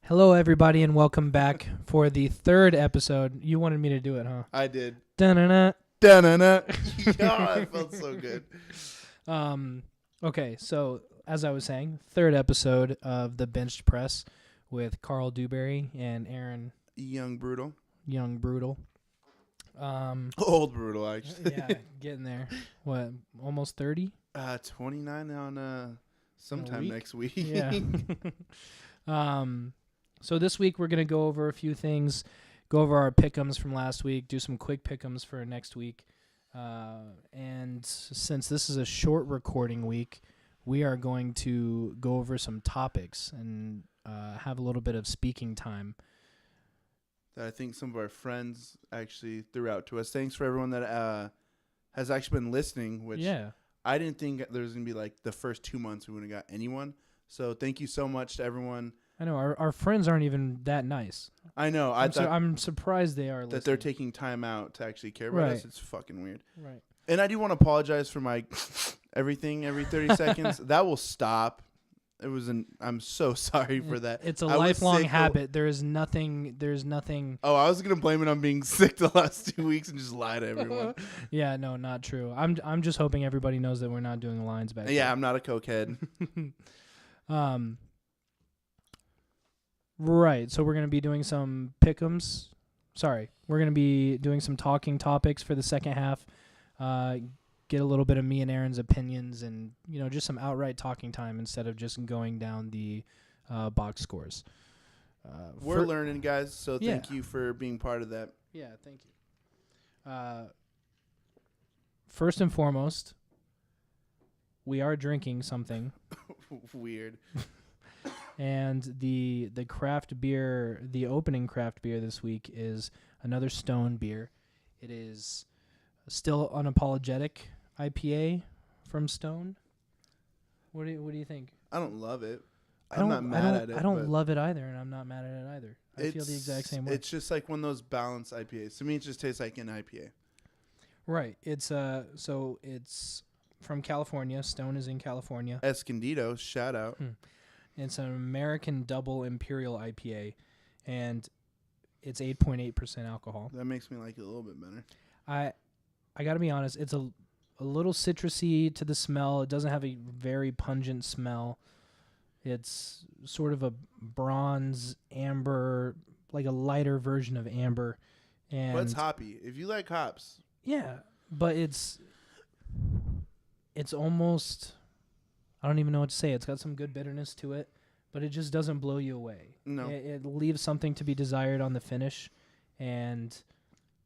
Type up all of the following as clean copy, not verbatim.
Hello, everybody, and welcome back for the third episode. You wanted me to do it, huh? I did. Dun-dun-dun. Da-na-na. Yeah, it felt so good. Okay, so as I was saying, third episode of the Benched Press with Carl Dewberry and Aaron Young Brutal. Young Brutal. Old Brutal, actually. Yeah, getting there. What, almost 30? 29 on sometime week? next week. Yeah. So this week we're going to go over a few things, go over our pick'ems from last week, do some quick pick'ems for next week. And since this is a short recording week, we are going to go over some topics and have a little bit of speaking time. That I think some of our friends actually threw out to us. Thanks for everyone that has actually been listening, which I didn't think there was going to be like the first 2 months we wouldn't have got anyone. So thank you so much to everyone. I know our friends aren't even that nice. I know. I'm surprised they are that listening. they're taking time out to actually care about us. It's fucking weird. Right. And I do want to apologize for my everything every 30 seconds. That will stop. I'm so sorry for that. It's a lifelong habit. There's nothing. Oh, I was going to blame it on being sick the last 2 weeks and just lie to everyone. Yeah, no, not true. I'm just hoping everybody knows that we're not doing the lines back. Yeah, I'm not a cokehead. Right. So we're going to be doing some pick'ems. Sorry. We're going to be doing some talking topics for the second half. Get a little bit of me and Aaron's opinions and, just some outright talking time instead of just going down the box scores. We're learning, guys, so thank you for being part of that. Yeah, thank you. First and foremost, we are drinking something. Weird. And the craft beer, the opening craft beer this week is another Stone beer. It is still unapologetic IPA from Stone. What do you think? I don't love it. I'm not mad at it. I don't love it either, and I'm not mad at it either. I feel the exact same way. It's just like one of those balanced IPAs. To me, it just tastes like an IPA. Right. It's so it's from California. Stone is in California. Escondido, shout out. It's an American Double Imperial IPA, and it's 8.8% alcohol. That makes me like it a little bit better. I got to be honest, it's a little citrusy to the smell. It doesn't have a very pungent smell. It's sort of a bronze amber, like a lighter version of amber. But it's hoppy. If you like hops. Yeah, but it's almost, I don't even know what to say. It's got some good bitterness to it, but it just doesn't blow you away. No. It leaves something to be desired on the finish, and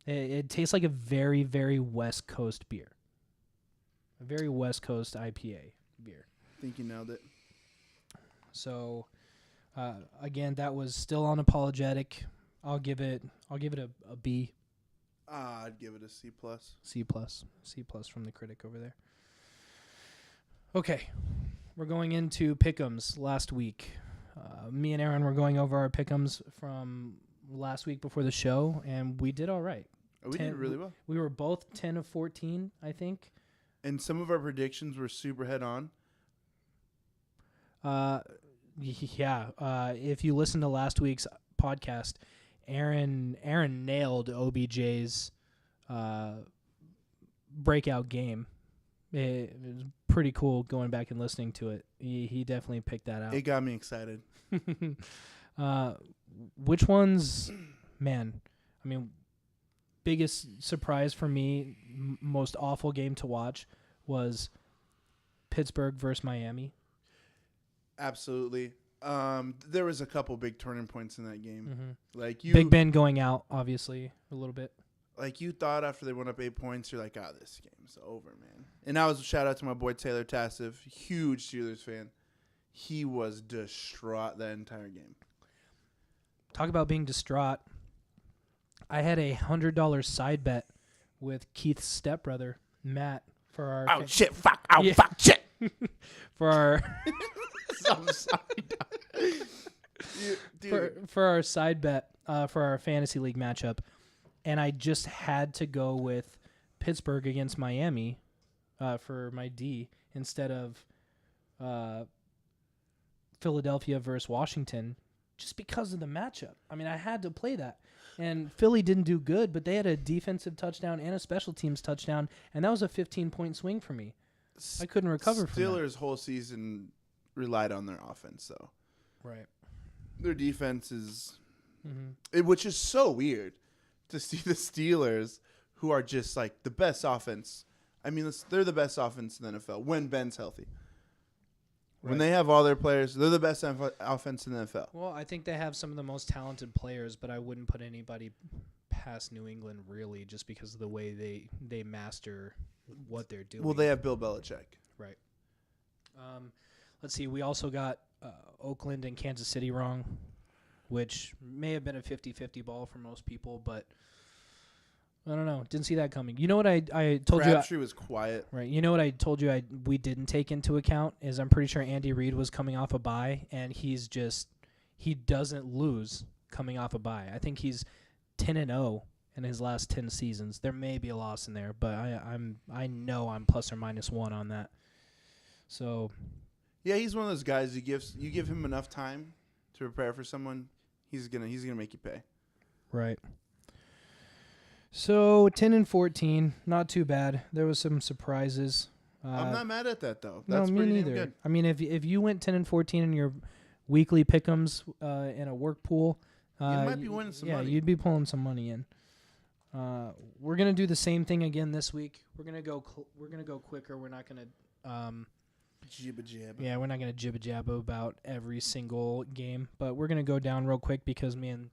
it tastes like a very, very West Coast beer. A very West Coast IPA beer. I think you nailed it. So, again, that was still unapologetic. I'll give it a B. I'd give it a C+. C+ from the critic over there. Okay, we're going into pick'ems last week. Me and Aaron were going over our pick'ems from last week before the show, and we did all right. We did really well. We were both 10 of 14, I think. And some of our predictions were super head on. Yeah. If you listen to last week's podcast, Aaron nailed OBJ's breakout game. It was pretty cool going back and listening to it. He definitely picked that out. It got me excited. Which ones, man? I mean, biggest surprise for me, most awful game to watch was Pittsburgh versus Miami. Absolutely. There was a couple big turning points in that game. Mm-hmm. Like Big Ben going out, obviously, a little bit. Like you thought after they went up 8 points, you're like, this game's over, man. And I was shout out to my boy Taylor Tassif, huge Steelers fan. He was distraught that entire game. Talk about being distraught. I had a $100 side bet with Keith's stepbrother, Matt, for our Shit, fuck, shit. for our I'm sorry. Dude. for our side bet for our fantasy league matchup, and I just had to go with Pittsburgh against Miami for my D instead of Philadelphia versus Washington just because of the matchup. I mean, I had to play that. And Philly didn't do good, but they had a defensive touchdown and a special teams touchdown, and that was a 15-point swing for me. I couldn't recover from that. Steelers' whole season relied on their offense, so. Right. Their defense is, which is so weird to see the Steelers, who are just like the best offense. I mean, they're the best offense in the NFL when Ben's healthy. Right. When they have all their players, they're the best offense in the NFL. Well, I think they have some of the most talented players, but I wouldn't put anybody past New England, really, just because of the way they master what they're doing. Well, they have Bill Belichick. Right. Let's see. We also got Oakland and Kansas City wrong, which may have been a 50-50 ball for most people, but I don't know. Didn't see that coming. You know what I told you? Crabtree was quiet. Right. You know what I told you we didn't take into account is I'm pretty sure Andy Reid was coming off a bye, and he doesn't lose coming off a bye. I think he's 10-0 in his last 10 seasons. There may be a loss in there, but I know I'm plus or minus 1 on that. So, yeah, he's one of those guys you give him enough time to prepare for someone, he's gonna make you pay. Right. So 10-14, not too bad. There was some surprises. I'm not mad at that though. That's me neither. Good. I mean, if you went 10-14 in your weekly pick'ems in a work pool, you might be winning some money. Yeah, you'd be pulling some money in. We're gonna do the same thing again this week. We're gonna go quicker. We're not gonna jibba jabba. Yeah, we're not gonna jibba jabba about every single game, but we're gonna go down real quick because me and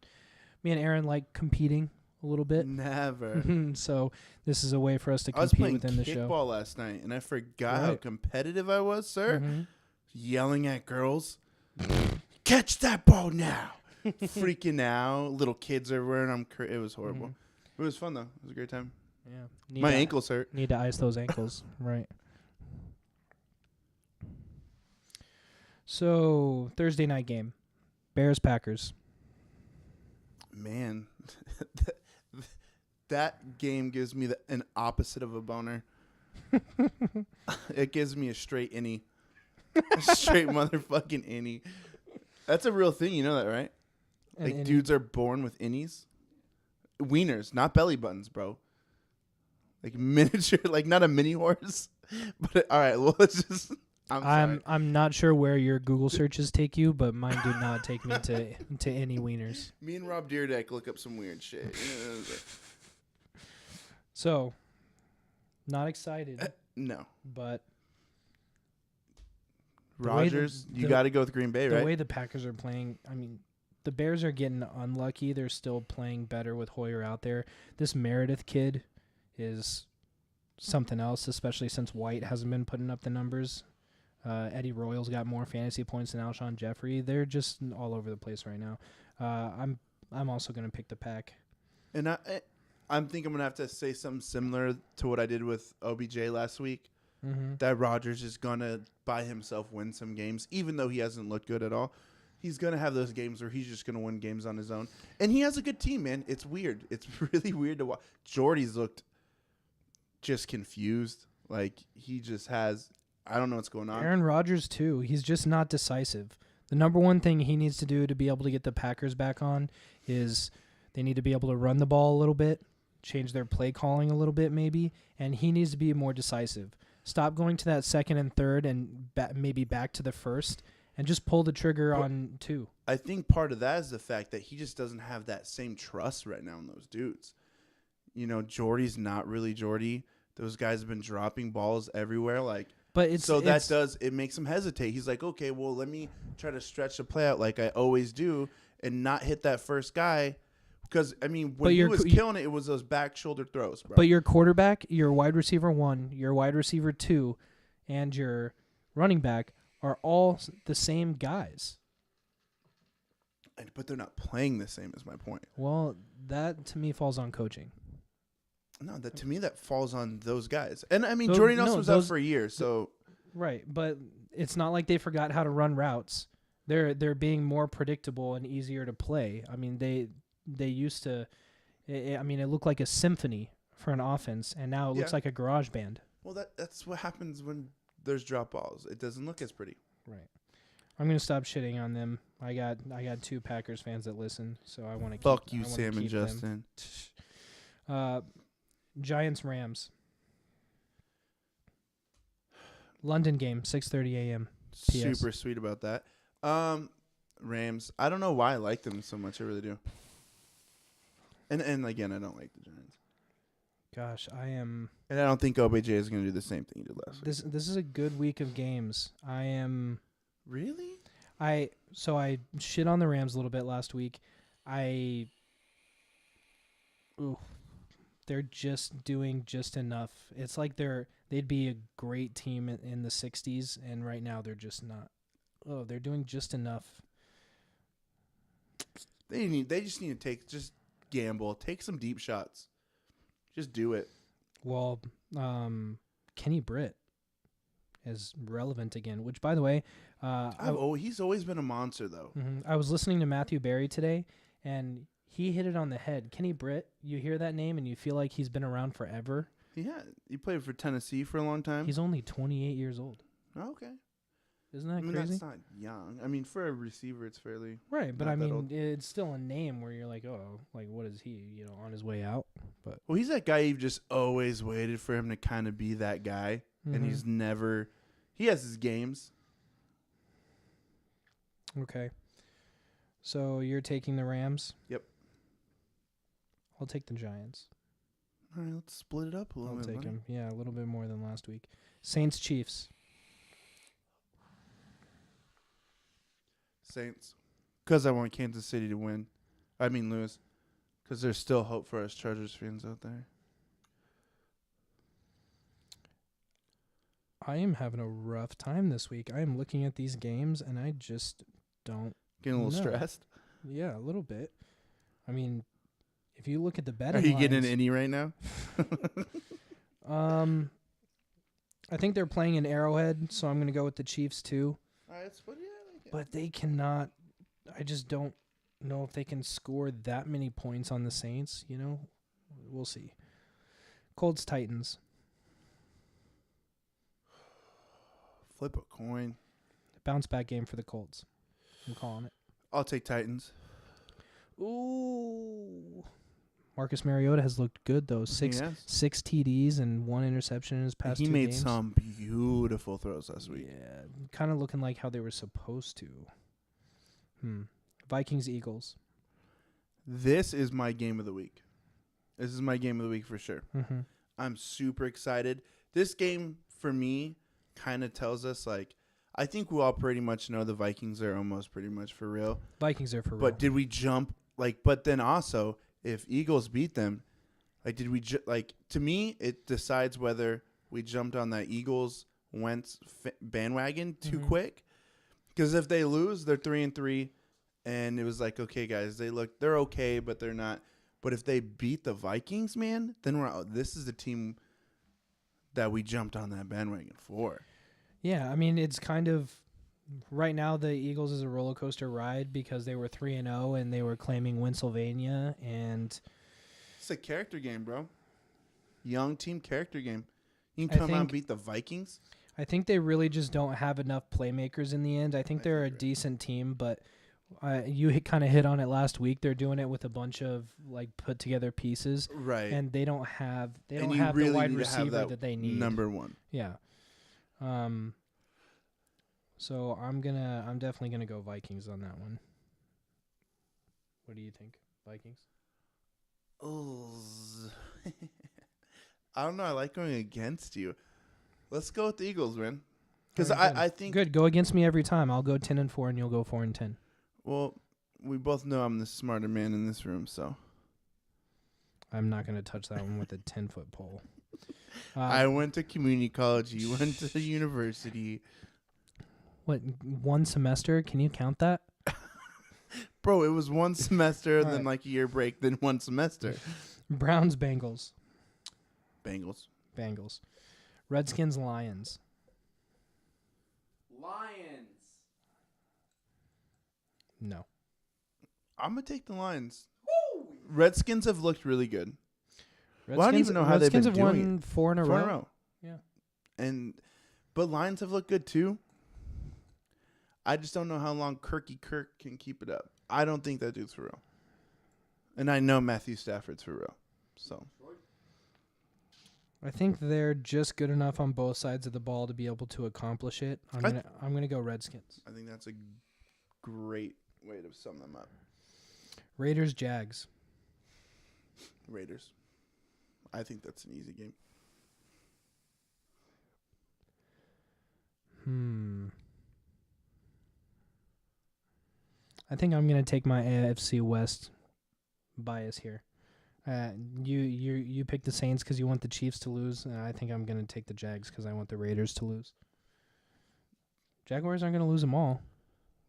Aaron like competing a little bit. Never. So this is a way for us to compete within the show. I was playing kickball last night, and I forgot how competitive I was, sir. Yelling at girls, catch that ball now. Freaking out. Little kids everywhere, and it was horrible. It was fun, though. It was a great time. Yeah. My ankles hurt. Need to ice those ankles. Right. So, Thursday night game. Bears-Packers. Man, that game gives me an opposite of a boner. It gives me a straight innie. A straight motherfucking innie. That's a real thing. You know that, right? Like, dudes are born with innies. Wieners, not belly buttons, bro. Like miniature, like not a mini horse. But all right, well, let's just... I'm not sure where your Google searches take you, but mine do not take me to any wieners. Me and Rob Dyrdek look up some weird shit. So, not excited. No. But Rodgers, you got to go with Green Bay, right? The way the Packers are playing, I mean, the Bears are getting unlucky. They're still playing better with Hoyer out there. This Meredith kid is something else, especially since White hasn't been putting up the numbers. Eddie Royal's got more fantasy points than Alshon Jeffrey. They're just all over the place right now. I'm also going to pick the Pack. And I'm thinking I'm going to have to say something similar to what I did with OBJ last week. That Rodgers is going to, by himself, win some games, even though he hasn't looked good at all. He's going to have those games where he's just going to win games on his own. And he has a good team, man. It's weird. It's really weird to watch. Jordy's looked just confused. Like, he just has... I don't know what's going on. Aaron Rodgers, too. He's just not decisive. The number one thing he needs to do to be able to get the Packers back on is they need to be able to run the ball a little bit, change their play calling a little bit maybe, and he needs to be more decisive. Stop going to that second and third and maybe back to the first and just pull the trigger on 2. I think part of that is the fact that he just doesn't have that same trust right now in those dudes. You know, Jordy's not really Jordy. Those guys have been dropping balls everywhere. Like, but it makes him hesitate. He's like, okay, well, let me try to stretch the play out like I always do and not hit that first guy. Because, I mean, when he was killing it, it was those back shoulder throws, bro. But your quarterback, your wide receiver 1, your wide receiver 2, and your running back are all the same guys. But they're not playing the same is my point. Well, that to me falls on coaching. No, to me that falls on those guys. And I mean, Jordy Nelson was out for a year, so right. But it's not like they forgot how to run routes. They're being more predictable and easier to play. I mean, they used to. I mean, it looked like a symphony for an offense, and now it looks like a garage band. Well, that's what happens when there's drop balls. It doesn't look as pretty. Right. I'm gonna stop shitting on them. I got 2 Packers fans that listen, so I want to. Fuck you, Sam and Justin. Giants Rams. London game, 6:30 a.m. PS. Super sweet about that. Rams. I don't know why I like them so much. I really do. And again, I don't like the Giants. Gosh, I am. And I don't think OBJ is going to do the same thing he did last week. This is a good week of games. I am. Really? I shit on the Rams a little bit last week. They're just doing just enough. It's like they'd be a great team in the 60s, and right now they're just not. Oh, they're doing just enough. They just need to gamble, take some deep shots. Just do it. Well, Kenny Britt is relevant again, which, by the way, he's always been a monster, though. I was listening to Matthew Berry today, and he hit it on the head. Kenny Britt, you hear that name, and you feel like he's been around forever. Yeah, he played for Tennessee for a long time. He's only 28 years old. Oh, okay. Isn't that crazy? That's not young. I mean, for a receiver, it's fairly right. But I mean, it's still a name where you're like, oh, like what is he? On his way out. But he's that guy you've just always waited for him to kind of be that guy, and he's never. He has his games. Okay. So you're taking the Rams? Yep. I'll take the Giants. All right, let's split it up a little bit. I'll take them. Yeah, a little bit more than last week. Saints Chiefs. Saints. Because I want Kansas City to win. I mean lose. Because there's still hope for us Chargers fans out there. I am having a rough time this week. I am looking at these games, and I just don't Getting a little stressed? Yeah, a little bit. I mean, if you look at the betting Are you lines, getting an innie right now? I think they're playing in Arrowhead, so I'm going to go with the Chiefs too. All right, split it. But they cannot. I just don't know if they can score that many points on the Saints. We'll see. Colts Titans. Flip a coin. Bounce back game for the Colts. I'm calling it. I'll take Titans. Ooh. Marcus Mariota has looked good though. Six TDs and 1 interception in his past 2 games. He made some beautiful throws last week. Yeah, kind of looking like how they were supposed to. Vikings Eagles. This is my game of the week. This is my game of the week for sure. I'm super excited. This game for me kind of tells us I think we all pretty much know the Vikings are almost pretty much for real. Vikings are for real. But did we jump but then also if Eagles beat them, did we to me it decides whether we jumped on that Eagles Wentz bandwagon too quick. Because if they lose, they're 3-3, and it was okay, guys, they're okay, but they're not. But if they beat the Vikings, man, then this is the team that we jumped on that bandwagon for. Yeah, I mean, it's kind of right now the Eagles is a roller coaster ride because they were 3-0 and they were claiming Pennsylvania, and it's a character game, bro. Young team character game. You can come out and beat the Vikings. I think they really just don't have enough playmakers in the end. I think they're a decent team, but you kind of hit on it last week. They're doing it with a bunch of put together pieces, right? And they don't have the wide receiver that they need. Number one, yeah. So I'm definitely gonna go Vikings on that one. What do you think, Vikings? Oh, I don't know. I like going against you. Let's go with the Eagles, man. Because I think good. Go against me every time. I'll go 10-4, and you'll go 4-10. Well, we both know I'm the smarter man in this room, so I'm not going to touch that one with a 10-foot pole. I went to community college. You went to university. What, 1 semester? Can you count that? Bro, it was 1 semester, then a year break, then 1 semester. Browns, Bengals. Bengals. Redskins, Lions. No. I'm going to take the Lions. Woo! Redskins have looked really good. I don't even know how they've been doing. Redskins have won 4 in a row. Yeah. But Lions have looked good too. I just don't know how long Kirk can keep it up. I don't think that dude's for real. And I know Matthew Stafford's for real. So I think they're just good enough on both sides of the ball to be able to accomplish it. I'm gonna go Redskins. I think that's a great way to sum them up. Raiders, Jags. Raiders. I think that's an easy game. I think I'm gonna take my AFC West bias here. You picked the Saints because you want the Chiefs to lose. I think I'm gonna take the Jags because I want the Raiders to lose. Jaguars aren't gonna lose them all.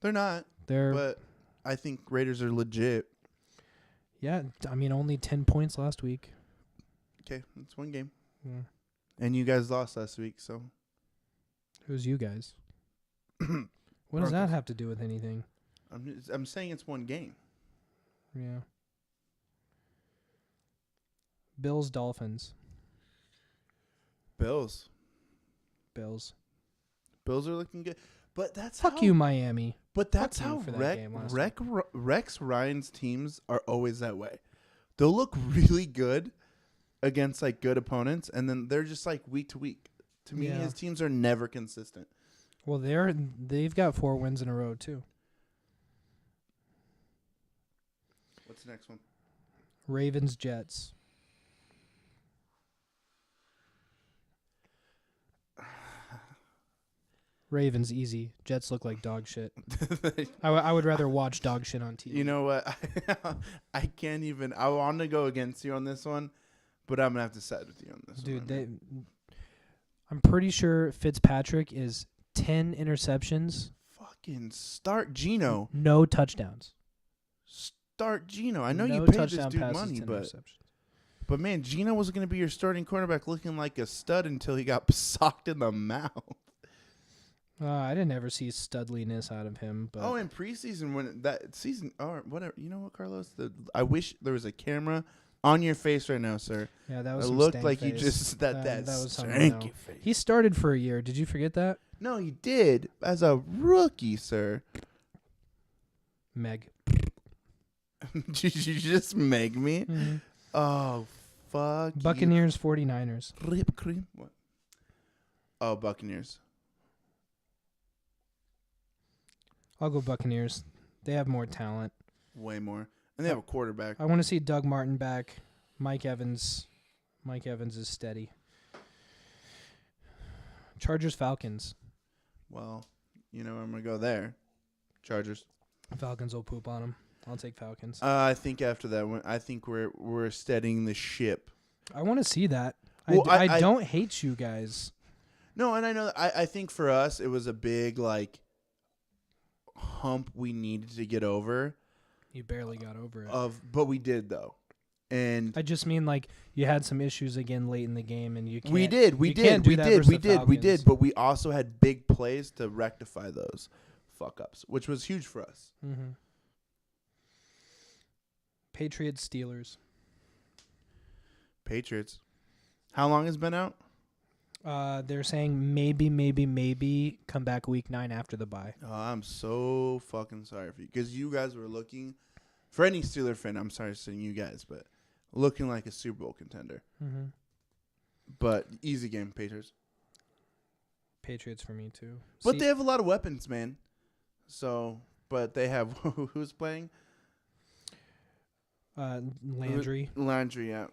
They're not. But I think Raiders are legit. Yeah, I mean only 10 points last week. Okay, that's one game. Yeah. And you guys lost last week, so. Who's you guys? What does that have to do with anything? I'm saying it's one game. Yeah. Bills, Dolphins. Bills. Bills are looking good. But that's Fuck you, Miami. But that's how Rex Ryan's teams are always that way. They'll look really good against like good opponents, and then they're just like week to week. To me, his teams are never consistent. Well, they've got 4 wins in a row too. What's the next one? Ravens, Jets. Ravens easy. Jets look like dog shit. I would rather watch dog shit on TV. You know what? I can't even. I want to go against you on this one, but I'm gonna have to side with you on this one. Dude, I'm pretty sure Fitzpatrick is 10 interceptions. Fucking start Geno. No touchdowns. Start Geno. I know you paid this dude money, but man, Geno was going to be your starting quarterback looking like a stud until he got socked in the mouth. I didn't ever see studliness out of him. But in preseason, when that season, or whatever, you know what, Carlos? I wish there was a camera on your face right now, sir. Yeah, that was. It some looked stank like face. you just that was stanky face. He started for a year. Did you forget that? No, he did as a rookie, sir. Meg. Did you just meg me? Mm-hmm. Oh, fuck. Buccaneers, 49ers. Rip cream. What? Oh, Buccaneers. I'll go Buccaneers. They have more talent. Way more. And they have a quarterback. I want to see Doug Martin back. Mike Evans. Mike Evans is steady. Chargers, Falcons. Well, you know I'm going to go there. Chargers. Falcons will poop on them. I'll take Falcons. I think after that one, I think we're steadying the ship. I want to see that. Well, I don't hate you guys. No, and I know I think for us it was a big like hump we needed to get over. You barely got over it. But we did though. And I just mean like you had some issues again late in the game, and you can't. We did, but we also had big plays to rectify those fuck ups, which was huge for us. Mm-hmm. Patriots, Steelers. Patriots. How long has it been out? They're saying maybe come back week 9 after the bye. Oh, I'm so fucking sorry for you because you guys were looking for any Steeler fan. I'm sorry saying you guys, but looking like a Super Bowl contender. Mm-hmm. But easy game, Patriots. Patriots for me too. But they have a lot of weapons, man. So, but they have who's playing? Landry. Landry, yeah.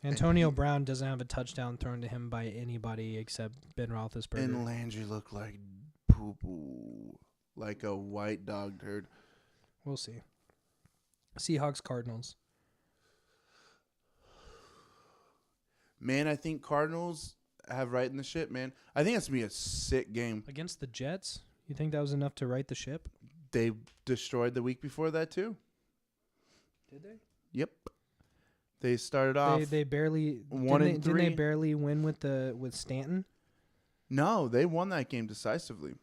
Antonio Brown doesn't have a touchdown thrown to him by anybody except Ben Roethlisberger. And Landry looked like poo-poo, like a white dog turd. We'll see. Seahawks, Cardinals. Man, I think Cardinals have right in the ship, man. I think that's going to be a sick game. Against the Jets? You think that was enough to right the ship? They destroyed the week before that, too. Did they? Yep. They started off. They barely 1-3. Didn't they barely win with Stanton? No, they won that game decisively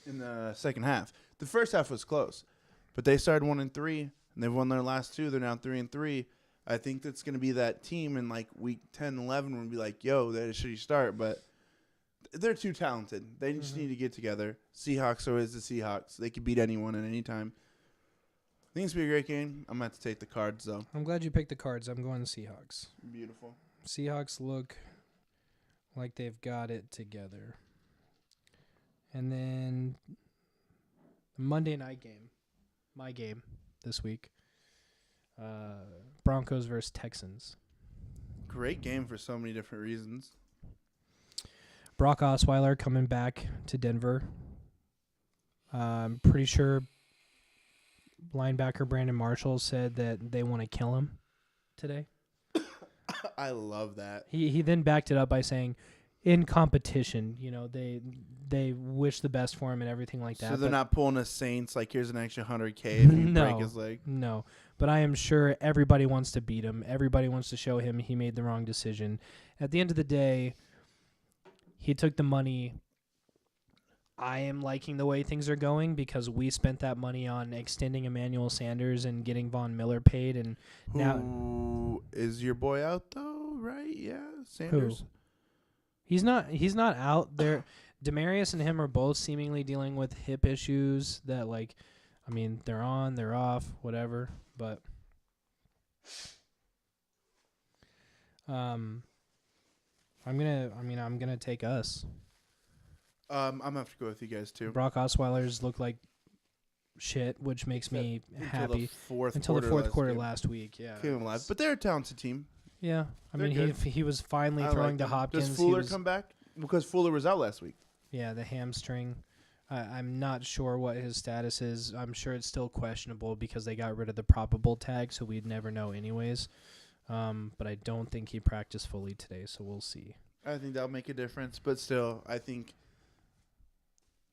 in the second half. The first half was close, but they started 1-3 and they've won their last 2. They're now 3-3. I think that's going to be that team in like week 10, 11 when we be like, yo, that should you start, but they're too talented. They just need to get together. Seahawks are always the Seahawks. They can beat anyone at any time. I think it's going to be a great game. I'm going to have to take the Cards, though. I'm glad you picked the Cards. I'm going Seahawks. Beautiful. Seahawks look like they've got it together. And then Monday night game. My game this week. Broncos versus Texans. Great game for so many different reasons. Brock Osweiler coming back to Denver. I'm pretty sure linebacker Brandon Marshall said that they want to kill him today. I love that. He then backed it up by saying, in competition, they wish the best for him and everything like that. So they're not pulling a Saints like here's an extra $100K if you break his leg. No, but I am sure everybody wants to beat him. Everybody wants to show him he made the wrong decision. At the end of the day, he took the money. I am liking the way things are going because we spent that money on extending Emmanuel Sanders and getting Von Miller paid, and Who is your boy out though? Right? Yeah, Sanders. Who? He's not out there. Demarius and him are both seemingly dealing with hip issues that, they're on, they're off, whatever. But I'm gonna take us. I'm gonna have to go with you guys too. Brock Osweiler's look like shit, which makes me happy. Until the fourth quarter last week, yeah. Came alive, but they're a talented team. Yeah, he was finally throwing to Hopkins. Does Fuller come back? Because Fuller was out last week. Yeah, the hamstring. I'm not sure what his status is. I'm sure it's still questionable because they got rid of the probable tag, so we'd never know anyways. But I don't think he practiced fully today, so we'll see. I think that'll make a difference, but still, I think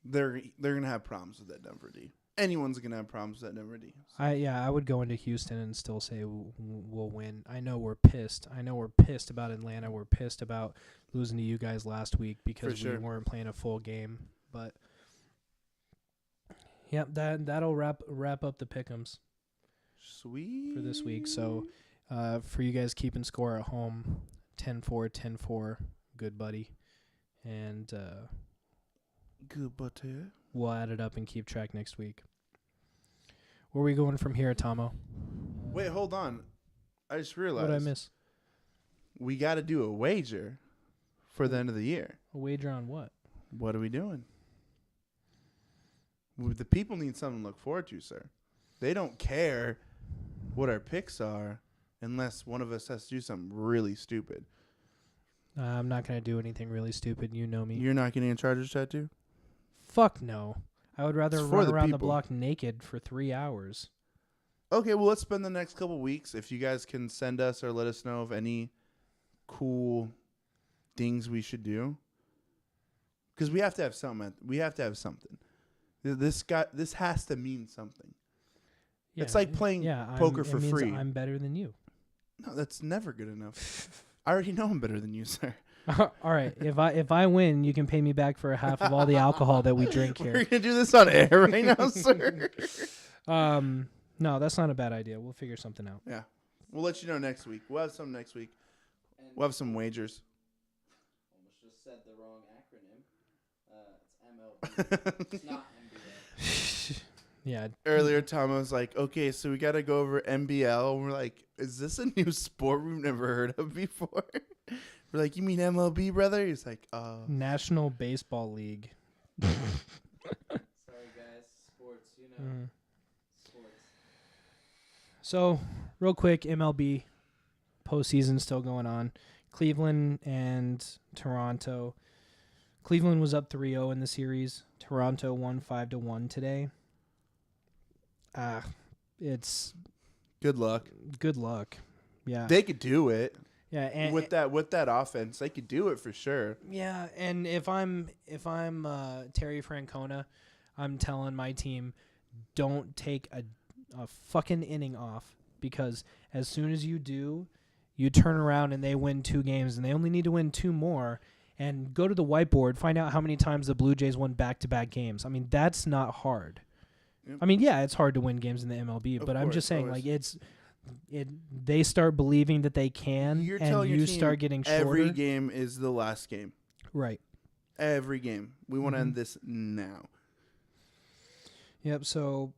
they're gonna have problems with that Denver D. Anyone's gonna have problems with that Denver D. So. I would go into Houston and still say we'll win. I know we're pissed. We're pissed about Atlanta. We're pissed about losing to you guys last week because we weren't playing a full game. But yep, that'll wrap up the pick'ems. Sweet. For this week. So for you guys keeping score at home, 10-4, 10-4, good buddy, and good buddy. We'll add it up and keep track next week. Where are we going from here, Tomo? Wait, hold on. I just realized. What did I miss? We got to do a wager for the end of the year. A wager on what? What are we doing? The people need something to look forward to, sir. They don't care what our picks are unless one of us has to do something really stupid. I'm not going to do anything really stupid. You know me. You're not getting a Chargers tattoo? Fuck no. I would rather run around the block naked for 3 hours. Okay, well, let's spend the next couple weeks. If you guys can send us or let us know of any cool things we should do. Because we have to have something. This has to mean something. Yeah, it's like playing poker for free. I'm better than you. No, that's never good enough. I already know I'm better than you, sir. All right. If I win, you can pay me back for half of all the alcohol that we drink here. We're gonna do this on air right now, sir. No, that's not a bad idea. We'll figure something out. Yeah, we'll let you know next week. We'll have some next week. We'll have some wagers. Almost just said the wrong acronym. It's MLB. It's not NBA. Yeah. Earlier, Tom was like, "Okay, so we got to go over NBL." And we're like, "Is this a new sport we've never heard of before?" We're like, "You mean MLB, brother?" He's like, National Baseball League. Sorry, guys. Sports, Sports. So, real quick, MLB postseason still going on. Cleveland and Toronto. Cleveland was up 3-0 in the series. Toronto won 5-1 today. It's good luck. Good luck. Yeah. They could do it. Yeah, and with that offense, they could do it for sure. Yeah, and if I'm Terry Francona, I'm telling my team, don't take a fucking inning off, because as soon as you do, you turn around and they win 2 games, and they only need to win 2 more, and go to the whiteboard, find out how many times the Blue Jays won back-to-back games. I mean, that's not hard. Yep. I mean, yeah, it's hard to win games in the MLB, but I'm just saying, like, they start believing that they can, and you start getting shorter. Every game is the last game. Right. Every game. We want to end this now. Yep, so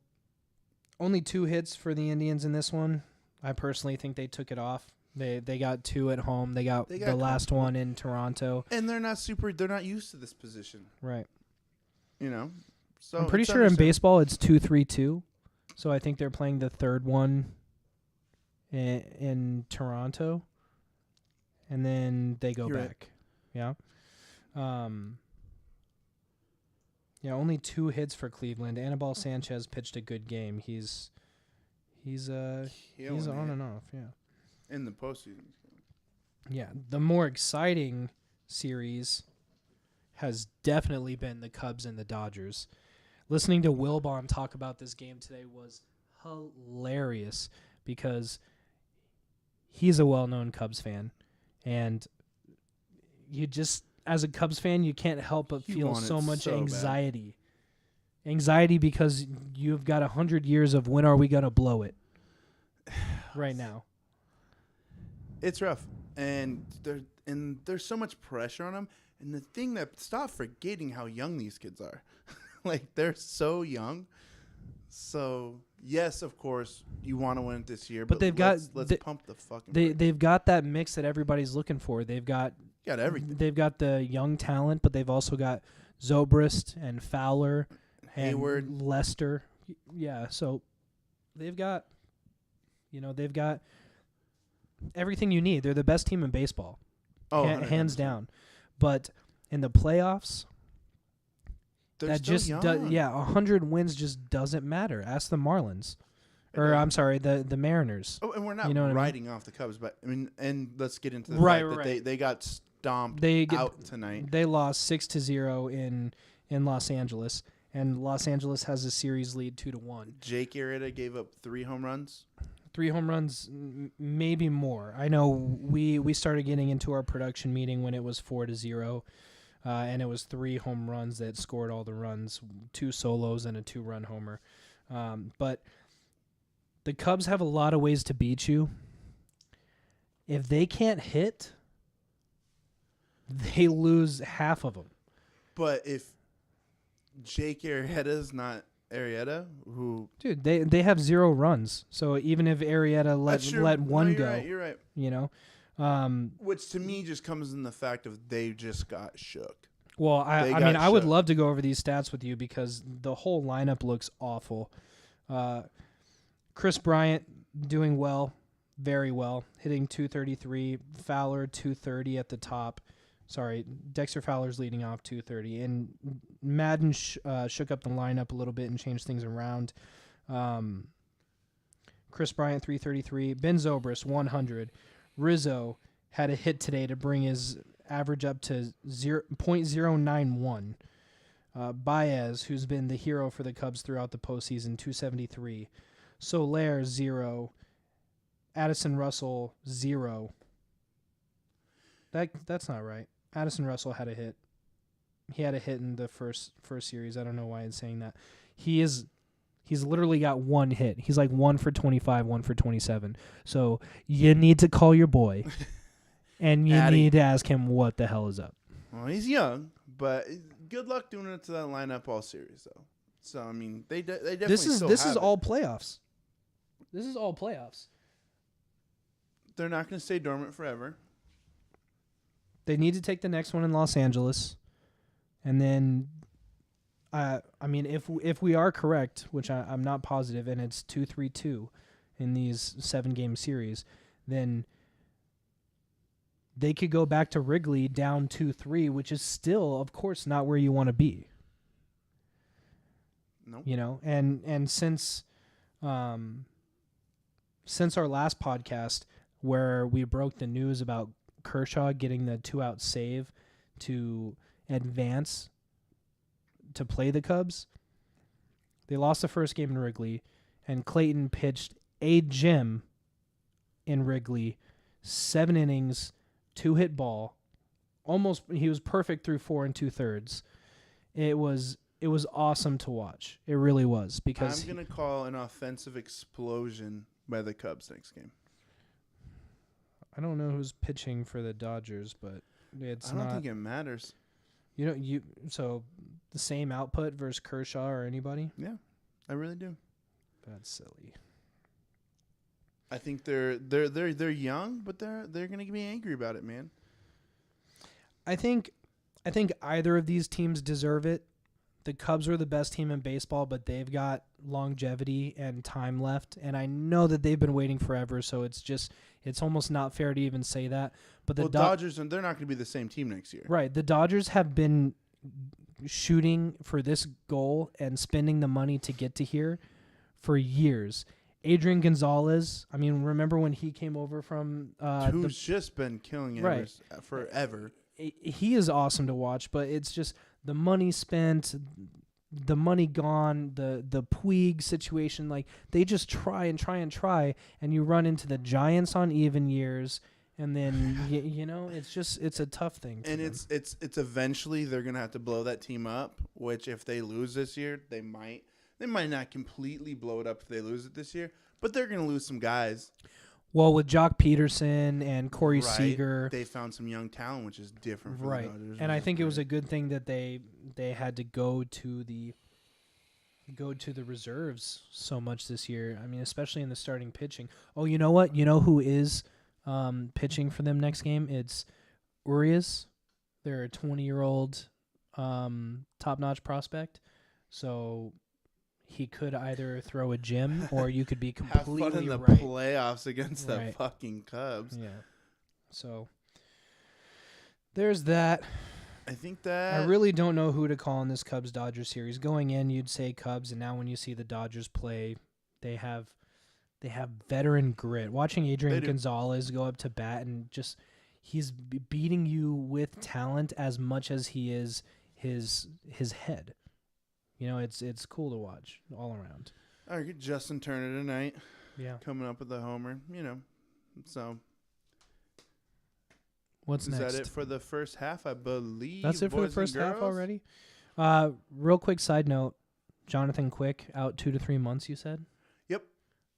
only 2 hits for the Indians in this one. I personally think they took it off. They got 2 at home. They got the last one in Toronto. And they're not used to this position. Right. You know? So I'm pretty sure in baseball it's 2-3-2. So I think they're playing the third one in Toronto. And then they go back. Right. Yeah. Yeah, only 2 hits for Cleveland. Anibal Sanchez pitched a good game. He's on and off, yeah. In the postseason. Yeah, the more exciting series has definitely been the Cubs and the Dodgers. Listening to Wilbon talk about this game today was hilarious because he's a well-known Cubs fan, and you just, as a Cubs fan, you can't help but feel so much anxiety. Bad. Anxiety because you've got 100 years of when are we going to blow it right now. It's rough, and there's so much pressure on them. And the thing that, stop forgetting how young these kids are. Like, they're so young. So, yes, of course, you want to win it this year. But let's pump the fucking brakes. They've got that mix that everybody's looking for. They've got everything. They've got the young talent, but they've also got Zobrist and Fowler and Hayward. Lester. Yeah, so they've got everything you need. They're the best team in baseball. Oh, hands down. But in the playoffs, they're still young. 100 wins just doesn't matter. Ask the Marlins. I'm sorry, the Mariners. Oh, and we're not writing off the Cubs, but I mean, and let's get into the fact that they got stomped out tonight. They lost 6-0 in Los Angeles, and Los Angeles has a series lead 2-1. Jake Arrieta gave up 3 home runs. 3 home runs, maybe more. I know we started getting into our production meeting when it was 4-0, and it was 3 home runs that scored all the runs, 2 solos and a 2-run homer. But the Cubs have a lot of ways to beat you. If they can't hit, they lose half of them. But if Jake Arrieta's not Arrieta, who... Dude, they have 0 runs. So even if Arrieta let one go... You're right. You know? Which to me just comes in the fact of they just got shook. Well, I would love to go over these stats with you because the whole lineup looks awful. Chris Bryant doing well, very well, hitting .233. Fowler, .230 at the top. Sorry, Dexter Fowler's leading off .230. And Madden shook up the lineup a little bit and changed things around. Chris Bryant, .333. Ben Zobrist, 100. Rizzo had a hit today to bring his average up to .091. Baez, who's been the hero for the Cubs throughout the postseason, .273. Soler, 0. Addison Russell, 0. That's not right. Addison Russell had a hit. He had a hit in the first series. I don't know why I'm saying that. He's literally got 1 hit. He's like 1 for 25, 1 for 27. So you need to call your boy, and you need to ask him what the hell is up. Well, he's young, but good luck doing it to that lineup all series, though. So I mean, they definitely. This is all playoffs. This is all playoffs. They're not going to stay dormant forever. They need to take the next one in Los Angeles, and then, I mean, if we are correct, which I'm not positive, and it's 2-3-2 in these 7-game series, then they could go back to Wrigley down 2-3, which is still, of course, not where you want to be. Nope. You know, and since our last podcast where we broke the news about Kershaw getting the 2-out save to advance to play the Cubs, they lost the first game in Wrigley, and Clayton pitched a gem in Wrigley, 7 innings, 2-hit ball. He was perfect through 4 2/3. It was awesome to watch. It really was, because I'm going to call an offensive explosion by the Cubs next game. I don't know who's pitching for the Dodgers, but it's not. I don't think it matters. So the same output versus Kershaw or anybody? Yeah, I really do. That's silly. I think they're young, but they're gonna be angry about it, man. I think either of these teams deserve it. The Cubs are the best team in baseball, but they've got longevity and time left, and I know that they've been waiting forever, so it's almost not fair to even say that. But the Dodgers, and they're not going to be the same team next year. Right. The Dodgers have been shooting for this goal and spending the money to get to here for years. Adrian Gonzalez, I mean, remember when he came over from who's just been killing it forever. He is awesome to watch, but it's just the money spent, the money gone, the Puig situation. Like, they just try, and you run into the Giants on even years, and then it's a tough thing. And it's eventually they're gonna have to blow that team up. Which if they lose this year, they might not completely blow it up if they lose it this year, but they're gonna lose some guys. Well, with Jock Peterson and Corey Seager, they found some young talent, which is different. For right, the Dodgers, and I think it was a good thing that they had to go to the reserves so much this year. I mean, especially in the starting pitching. Oh, you know what? You know who is pitching for them next game? It's Urias. They're a 20-year-old top-notch prospect. So he could either throw a gem or you could be completely have fun in the right. playoffs against the fucking Cubs. Yeah. So there's that. I think that I really don't know who to call in this Cubs-Dodgers series. Going in, you'd say Cubs, and now when you see the Dodgers play, they have veteran grit. Watching Adrian Gonzalez go up to bat and just he's beating you with talent as much as he is his head. It's cool to watch all around. All right, get Justin Turner tonight. Yeah. Coming up with a homer, So what's next? Is that it for the first half, I believe? That's it for the first half already? Real quick side note, Jonathan Quick out 2 to 3 months, you said? Yep.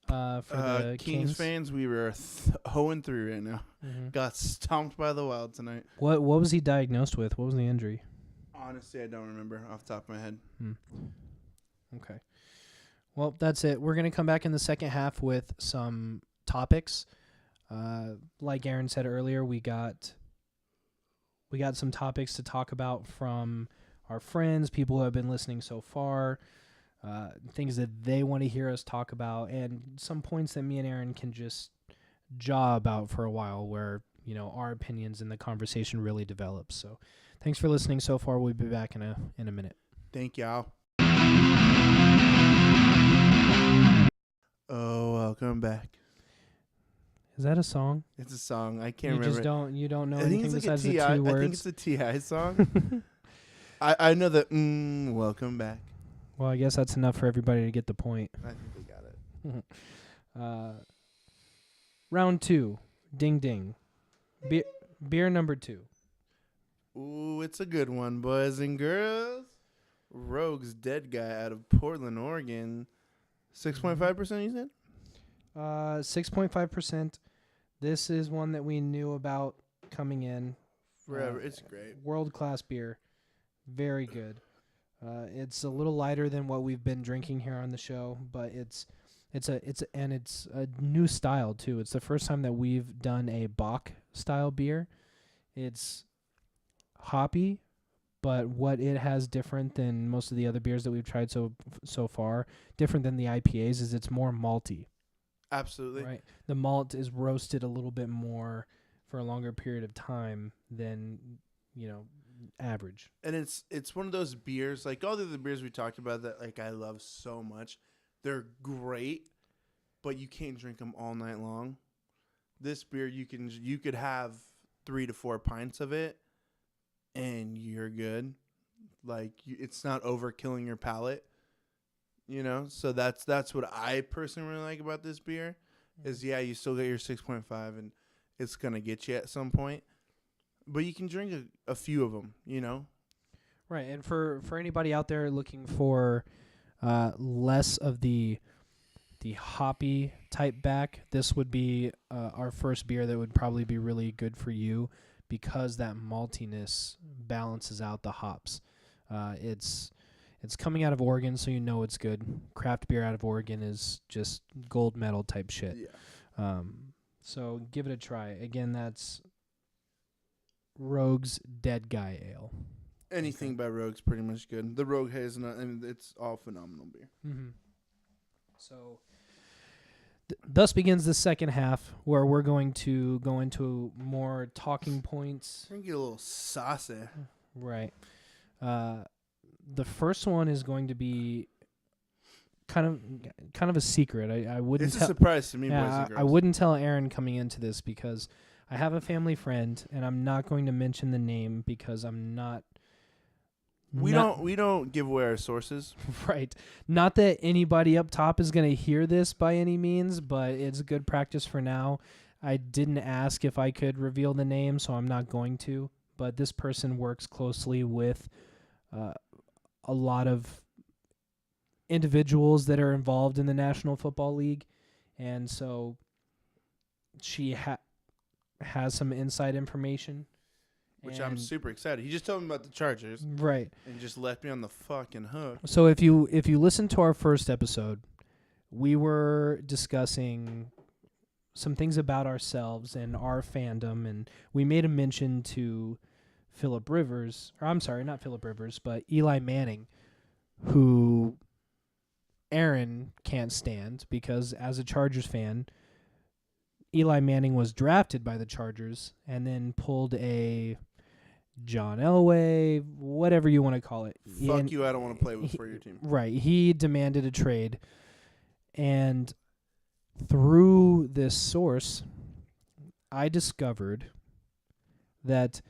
For the Kings fans, we were 0-3 right now. Mm-hmm. Got stomped by the Wild tonight. What was he diagnosed with? What was the injury? Honestly, I don't remember off the top of my head. Okay. Well, that's it. We're going to come back in the second half with some topics. Like Aaron said earlier, we got some topics to talk about from our friends, people who have been listening so far, things that they want to hear us talk about, and some points that me and Aaron can just jaw about for a while where, our opinions and the conversation really develops. So thanks for listening so far. We'll be back in a minute. Thank y'all. Oh, welcome back. Is that a song? It's a song. I can't remember. You don't know anything besides the 2 words? I think it's a T.I. song. I know that. Welcome back. Well, I guess that's enough for everybody to get the point. I think we got it. Round 2. Ding ding. Beer number 2. Ooh, it's a good one, boys and girls. Rogue's Dead Guy out of Portland, Oregon. 6.5%, you said? 6.5%. This is one that we knew about coming in. Forever. It's great. World-class beer. Very good. It's a little lighter than what we've been drinking here on the show, but it's a new style too. It's the first time that we've done a Bock style beer. It's hoppy, but what it has different than most of the other beers that we've tried so far, different than the IPAs, is it's more malty. Absolutely. Right. The malt is roasted a little bit more for a longer period of time than, average. And it's one of those beers, like all the other beers we talked about that like I love so much. They're great, but you can't drink them all night long. This beer you could have 3 to 4 pints of it and you're good. Like it's not overkilling your palate. So that's what I personally really like about this beer is you still get your 6.5 and it's going to get you at some point. But you can drink a few of them, Right, and for anybody out there looking for less of the hoppy type back, this would be our first beer that would probably be really good for you because that maltiness balances out the hops. It's coming out of Oregon, so you know it's good. Craft beer out of Oregon is just gold medal type shit. Yeah. So give it a try. Again, that's Rogue's Dead Guy Ale. Anything by Rogue's pretty much good. The Rogue Hazelnut, and it's all phenomenal beer. Mm-hmm. So thus begins the second half, where we're going to go into more talking points. I think get a little saucy. Right. The first one is going to be kind of a secret. I wouldn't. It's a surprise to me, boys and I girls. wouldn't tell Aaron coming into this because I have a family friend, and I'm not going to mention the name because I'm not. We don't give away our sources. Right. Not that anybody up top is going to hear this by any means, but it's good practice for now. I didn't ask if I could reveal the name, so I'm not going to. But this person works closely with a lot of individuals that are involved in the National Football League, and so she has some inside information. Which I'm super excited. He just told me about the Chargers. Right. And just left me on the fucking hook. So if you listen to our first episode, we were discussing some things about ourselves and our fandom, and we made a mention to Phillip Rivers, or I'm sorry, not Phillip Rivers, but Eli Manning, who Aaron can't stand because as a Chargers fan, Eli Manning was drafted by the Chargers and then pulled a John Elway, whatever you want to call it. Fuck you, I don't want to play for your team. Right. He demanded a trade. And through this source, I discovered that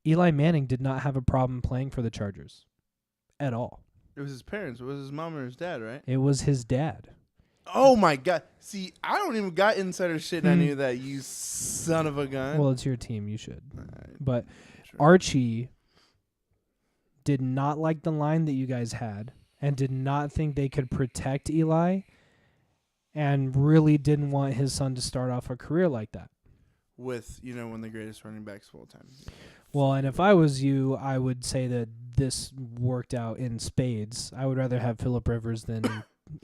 Eli Manning did not have a problem playing for the Chargers at all. It was his parents. It was his mom or his dad, right? It was his dad. Oh, my God. See, I don't even got insider shit, and I knew that, you son of a gun. Well, it's your team. You should. Right. But Sure. Archie did not like the line that you guys had and did not think they could protect Eli and really didn't want his son to start off a career like that. With, one of the greatest running backs of all time. Well, and if I was you, I would say that this worked out in spades. I would rather have Phillip Rivers than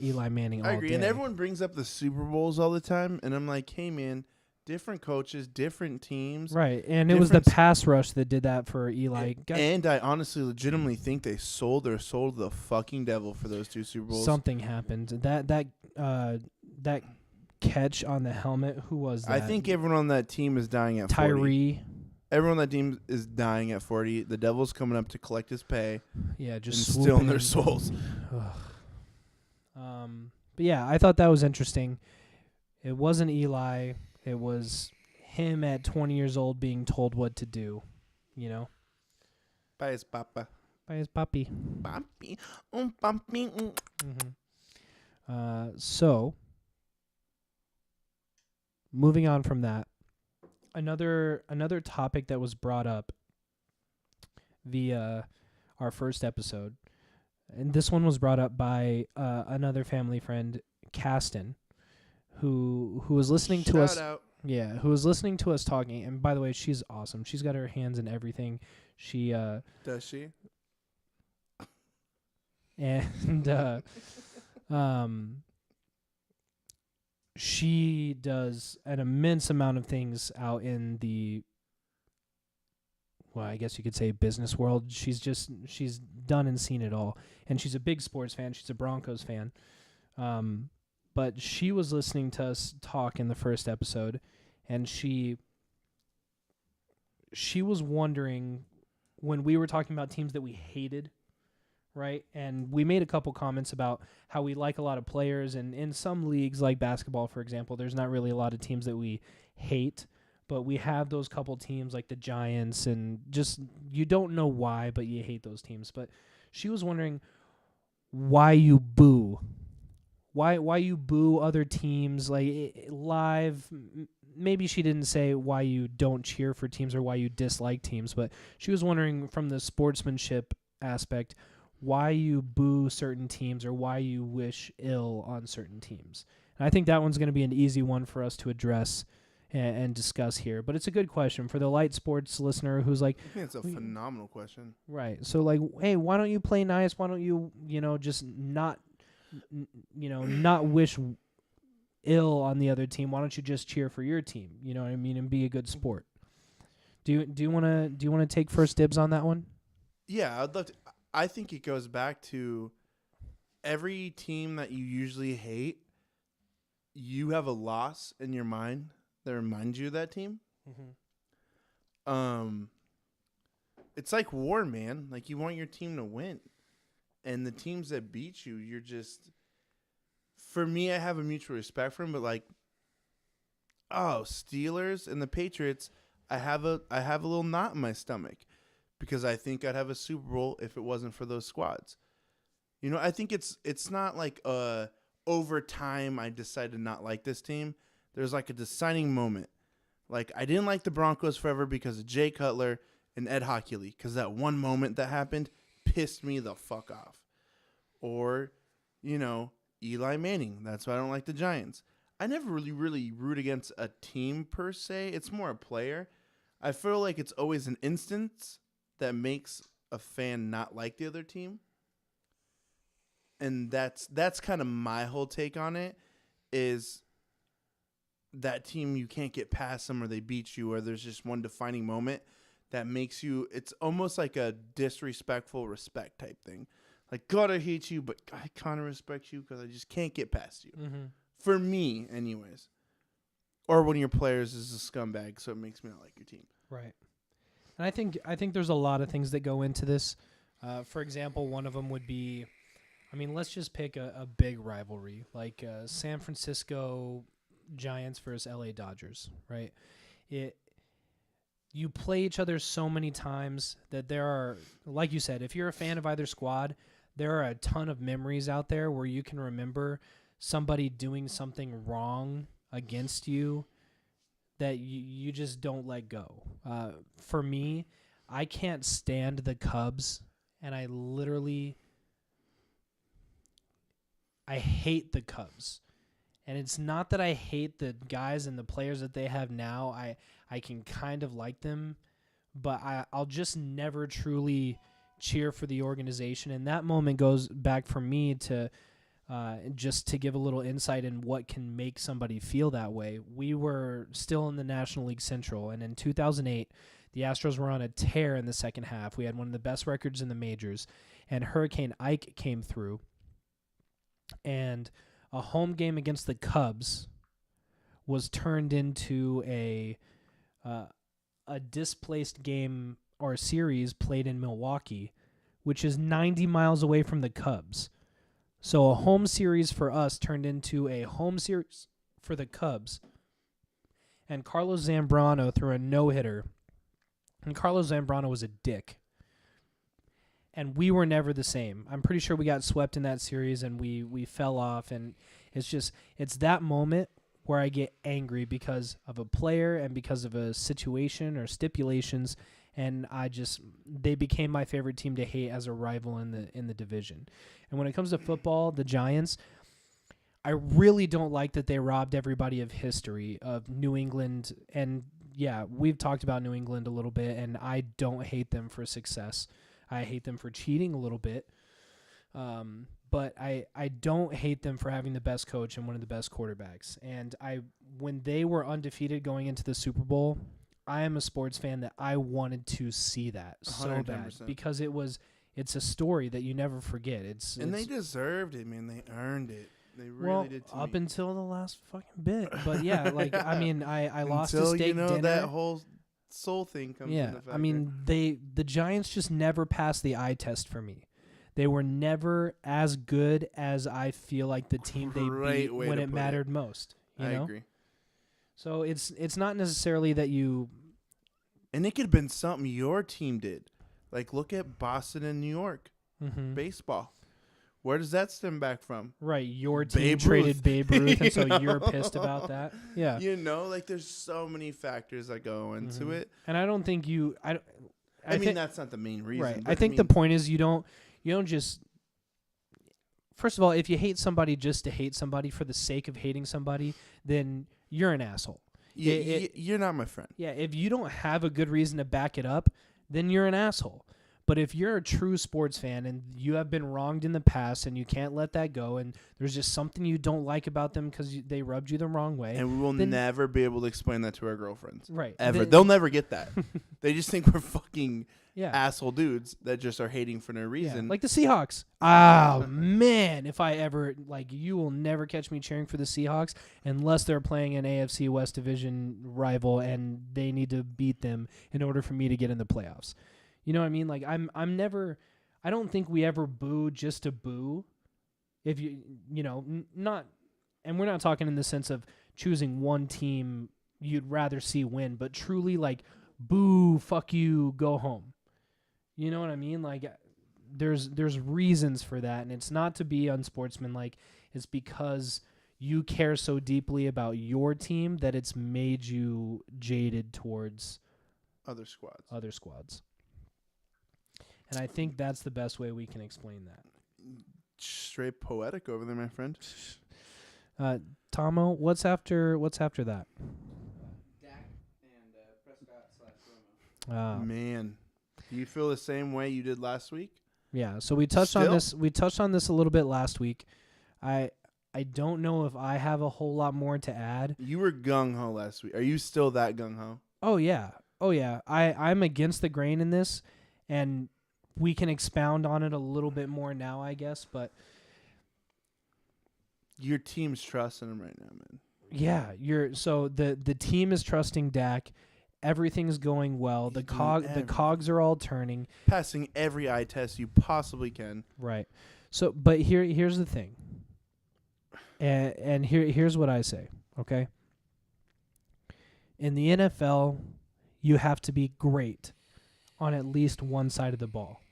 Eli Manning all I agree. day. And everyone brings up the Super Bowls all the time, and I'm like, hey, man, different coaches, different teams. Right, and it was the pass rush that did that for Eli. And I honestly, legitimately think they sold their soul to the fucking devil for those 2 Super Bowls. Something happened. That catch on the helmet, who was that? I think everyone on that team is dying at 40. Tyree. Everyone on that team is dying at 40. The devil's coming up to collect his pay. Yeah, just and stealing swooping their in. souls. But yeah, I thought that was interesting. It wasn't Eli. It was him at 20 years old being told what to do, By his papa. by his papi. Papi. Papi. So, moving on from that, another topic that was brought up via our first episode, and this one was brought up by another family friend, Caston, who was listening to us. Shout out. Yeah, who was listening to us talking. And by the way, she's awesome. She's got her hands in everything. She Does she? and she does an immense amount of things out in the, well, I guess you could say business world. She's done and seen it all. And she's a big sports fan. She's a Broncos fan. But she was listening to us talk in the first episode, and she was wondering when we were talking about teams that we hated, right? And we made a couple comments about how we like a lot of players, and in some leagues like basketball, for example, there's not really a lot of teams that we hate, but we have those couple teams like the Giants, and just you don't know why, but you hate those teams. But she was wondering why you boo. Why you boo other teams like live? Maybe she didn't say why you don't cheer for teams or why you dislike teams, but she was wondering from the sportsmanship aspect why you boo certain teams or why you wish ill on certain teams. And I think that one's going to be an easy one for us to address and discuss here. But it's a good question for the light sports listener who's like, I think it's a phenomenal question. right. So like, hey, why don't you play nice? Why don't you, just not, not wish ill on the other team? Why don't you just cheer for your team? You know what I mean? And be a good sport. Do you want to take first dibs on that one? Yeah, I'd love to. I think it goes back to every team that you usually hate. You have a loss in your mind that reminds you of that team. Mm-hmm. It's like war, man. Like, you want your team to win, and the teams that beat you, you're just. For me, I have a mutual respect for them, but like, Steelers and the Patriots, I have a little knot in my stomach because I think I'd have a Super Bowl if it wasn't for those squads. I think it's not like over time I decided to not like this team. There's like a deciding moment. Like, I didn't like the Broncos forever because of Jay Cutler and Ed Hockley, because that one moment that happened pissed me the fuck off. Or, Eli Manning. That's why I don't like the Giants. I never really root against a team per se. It's more a player. I feel like it's always an instance that makes a fan not like the other team. And that's kind of my whole take on it, is that team, you can't get past them, or they beat you, or there's just one defining moment that makes you, it's almost like a disrespectful respect type thing. Like, God, I hate you, but I kind of respect you because I just can't get past you. Mm-hmm. For me, anyways. Or one of your players is a scumbag, so it makes me not like your team. Right. And I think there's a lot of things that go into this. For example, one of them would be, let's just pick a big rivalry, like San Francisco Giants versus LA Dodgers, right? You play each other so many times that there are, like you said, if you're a fan of either squad, there are a ton of memories out there where you can remember somebody doing something wrong against you that you just don't let go. For me, I can't stand the Cubs, and I hate the Cubs. And it's not that I hate the guys and the players that they have now. I can kind of like them, but I'll just never truly cheer for the organization. And that moment goes back for me to just to give a little insight in what can make somebody feel that way. We were still in the National League Central, and in 2008, the Astros were on a tear in the second half. We had one of the best records in the majors, and Hurricane Ike came through, and a home game against the Cubs was turned into a displaced game or series played in Milwaukee, which is 90 miles away from the Cubs. So a home series for us turned into a home series for the Cubs. And Carlos Zambrano threw a no-hitter. And Carlos Zambrano was a dick. And we were never the same. I'm pretty sure we got swept in that series and we fell off. And it's that moment where I get angry because of a player and because of a situation or stipulations. And they became my favorite team to hate as a rival in the division. And when it comes to football, the Giants, I really don't like that they robbed everybody of history of New England. And yeah, we've talked about New England a little bit, and I don't hate them for success. I hate them for cheating a little bit. But I don't hate them for having the best coach and one of the best quarterbacks. And when they were undefeated going into the Super Bowl, I am a sports fan that I wanted to see that so 110%. bad because it's a story that you never forget. They deserved it, man. They earned it. They really did. Up until the last fucking bit, but yeah, I lost a steak dinner. That whole soul thing comes. Yeah, into factor. The Giants just never passed the eye test for me. They were never as good as I feel like the team they beat when it mattered most. You know? Agree. So it's not necessarily that you. And it could have been something your team did. Like, look at Boston and New York. Mm-hmm. Baseball. Where does that stem back from? Right. Your team traded Babe Ruth, and so you're pissed about that. Yeah. There's so many factors that go into it. And I don't think you. I mean, that's not the main reason. Right. I think the point is you don't just. First of all, if you hate somebody just to hate somebody for the sake of hating somebody, then you're an asshole. You're not my friend. Yeah, if you don't have a good reason to back it up, then you're an asshole. But if you're a true sports fan and you have been wronged in the past and you can't let that go and there's just something you don't like about them because they rubbed you the wrong way. And we will never be able to explain that to our girlfriends. Right. Ever. They'll never get that. They just think we're fucking yeah. asshole dudes that just are hating for no reason. Yeah. Like the Seahawks. Oh, man. If I ever, you will never catch me cheering for the Seahawks unless they're playing an AFC West Division rival and they need to beat them in order for me to get in the playoffs. You know what I mean? I'm never, I don't think we ever boo just to boo. If not, and we're not talking in the sense of choosing one team you'd rather see win, but truly boo, fuck you, go home. You know what I mean? There's reasons for that, and it's not to be unsportsmanlike. It's because you care so deeply about your team that it's made you jaded towards other squads. And I think that's the best way we can explain that. Straight poetic over there, my friend. Tomo, what's after that? Dak and Prescott/Romo. Man, do you feel the same way you did last week? Yeah. So we touched on this. We touched on this a little bit last week. I don't know if I have a whole lot more to add. You were gung ho last week. Are you still that gung ho? Oh yeah. I'm against the grain in this, and we can expound on it a little bit more now, I guess. But your team's trusting him right now, man. Yeah, the team is trusting Dak. Everything's going well. The cogs are all turning. Passing every eye test you possibly can. Right. So, but here's the thing. And here's what I say, okay? In the NFL, you have to be great on at least one side of the ball.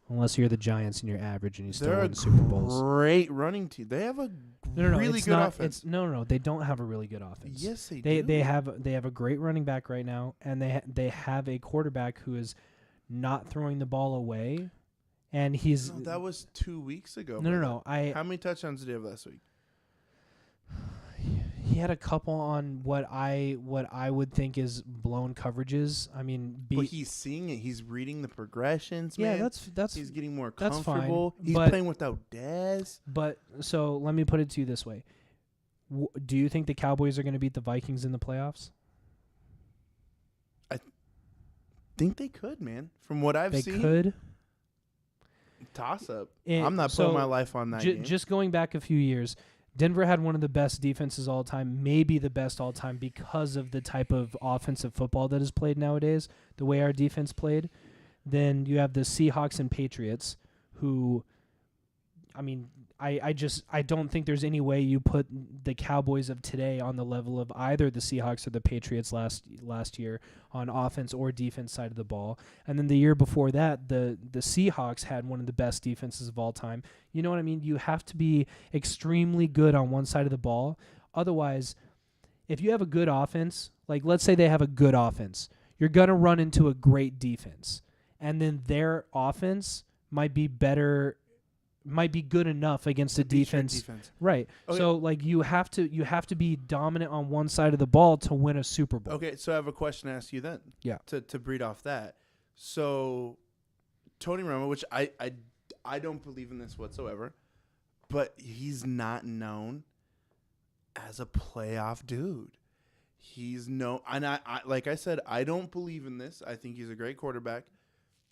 Unless you're the Giants and you're average and you still win Super Bowls. Great running team. They have a really good offense. No, they don't have a really good offense. Yes, they do. They have a great running back right now, and they have a quarterback who is not throwing the ball away, and he's. No, that was 2 weeks ago. No. How many touchdowns did he have last week? He had a couple on what I would think is blown coverages. I mean, but he's seeing it. He's reading the progressions. Yeah, man. that's. He's getting more that's comfortable. Fine, he's playing without Dez. But so let me put it to you this way: do you think the Cowboys are going to beat the Vikings in the playoffs? I think they could, man. From what I've seen, they could. Toss up. I'm not putting my life on that. Game. Just going back a few years. Denver had one of the best defenses all time, maybe the best all time because of the type of offensive football that is played nowadays, the way our defense played. Then you have the Seahawks and Patriots who, I mean, I don't think there's any way you put the Cowboys of today on the level of either the Seahawks or the Patriots last year on offense or defense side of the ball. And then the year before that, the Seahawks had one of the best defenses of all time. You know what I mean? You have to be extremely good on one side of the ball. Otherwise, if you have a good offense, like let's say they have a good offense, you're going to run into a great defense. And then their offense might be good enough against a defense. Right. Okay. So you have to be dominant on one side of the ball to win a Super Bowl. Okay, so I have a question to ask you then. Yeah. To breed off that. So Tony Romo, which I don't believe in this whatsoever, but he's not known as a playoff dude. He's and I like I said, I don't believe in this. I think he's a great quarterback.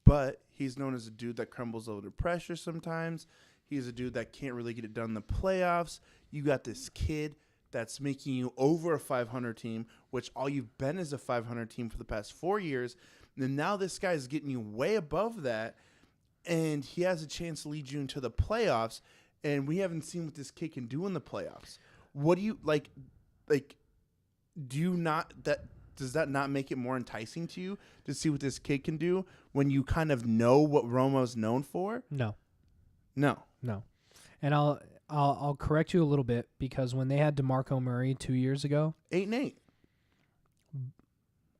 But he's known as a dude that crumbles under pressure sometimes. He's a dude that can't really get it done in the playoffs. You got this kid that's making you over a 500 team, which all you've been is a 500 team for the past 4 years. And now this guy's getting you way above that, and he has a chance to lead you into the playoffs, and we haven't seen what this kid can do in the playoffs. What do you, do you not, does that not make it more enticing to you to see what this kid can do when you kind of know what Romo's known for? No. And I'll correct you a little bit because when they had DeMarco Murray 2 years ago, 8-8.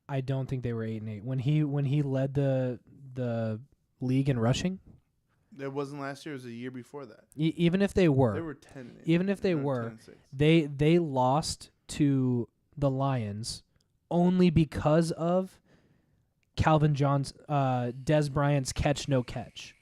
I don't think they were 8-8 when he led the league in rushing. It wasn't last year; it was a year before that. Even if they were, they were 10-8. Even if they were, they lost to the Lions only because of Calvin John's, Des Bryant's catch no catch.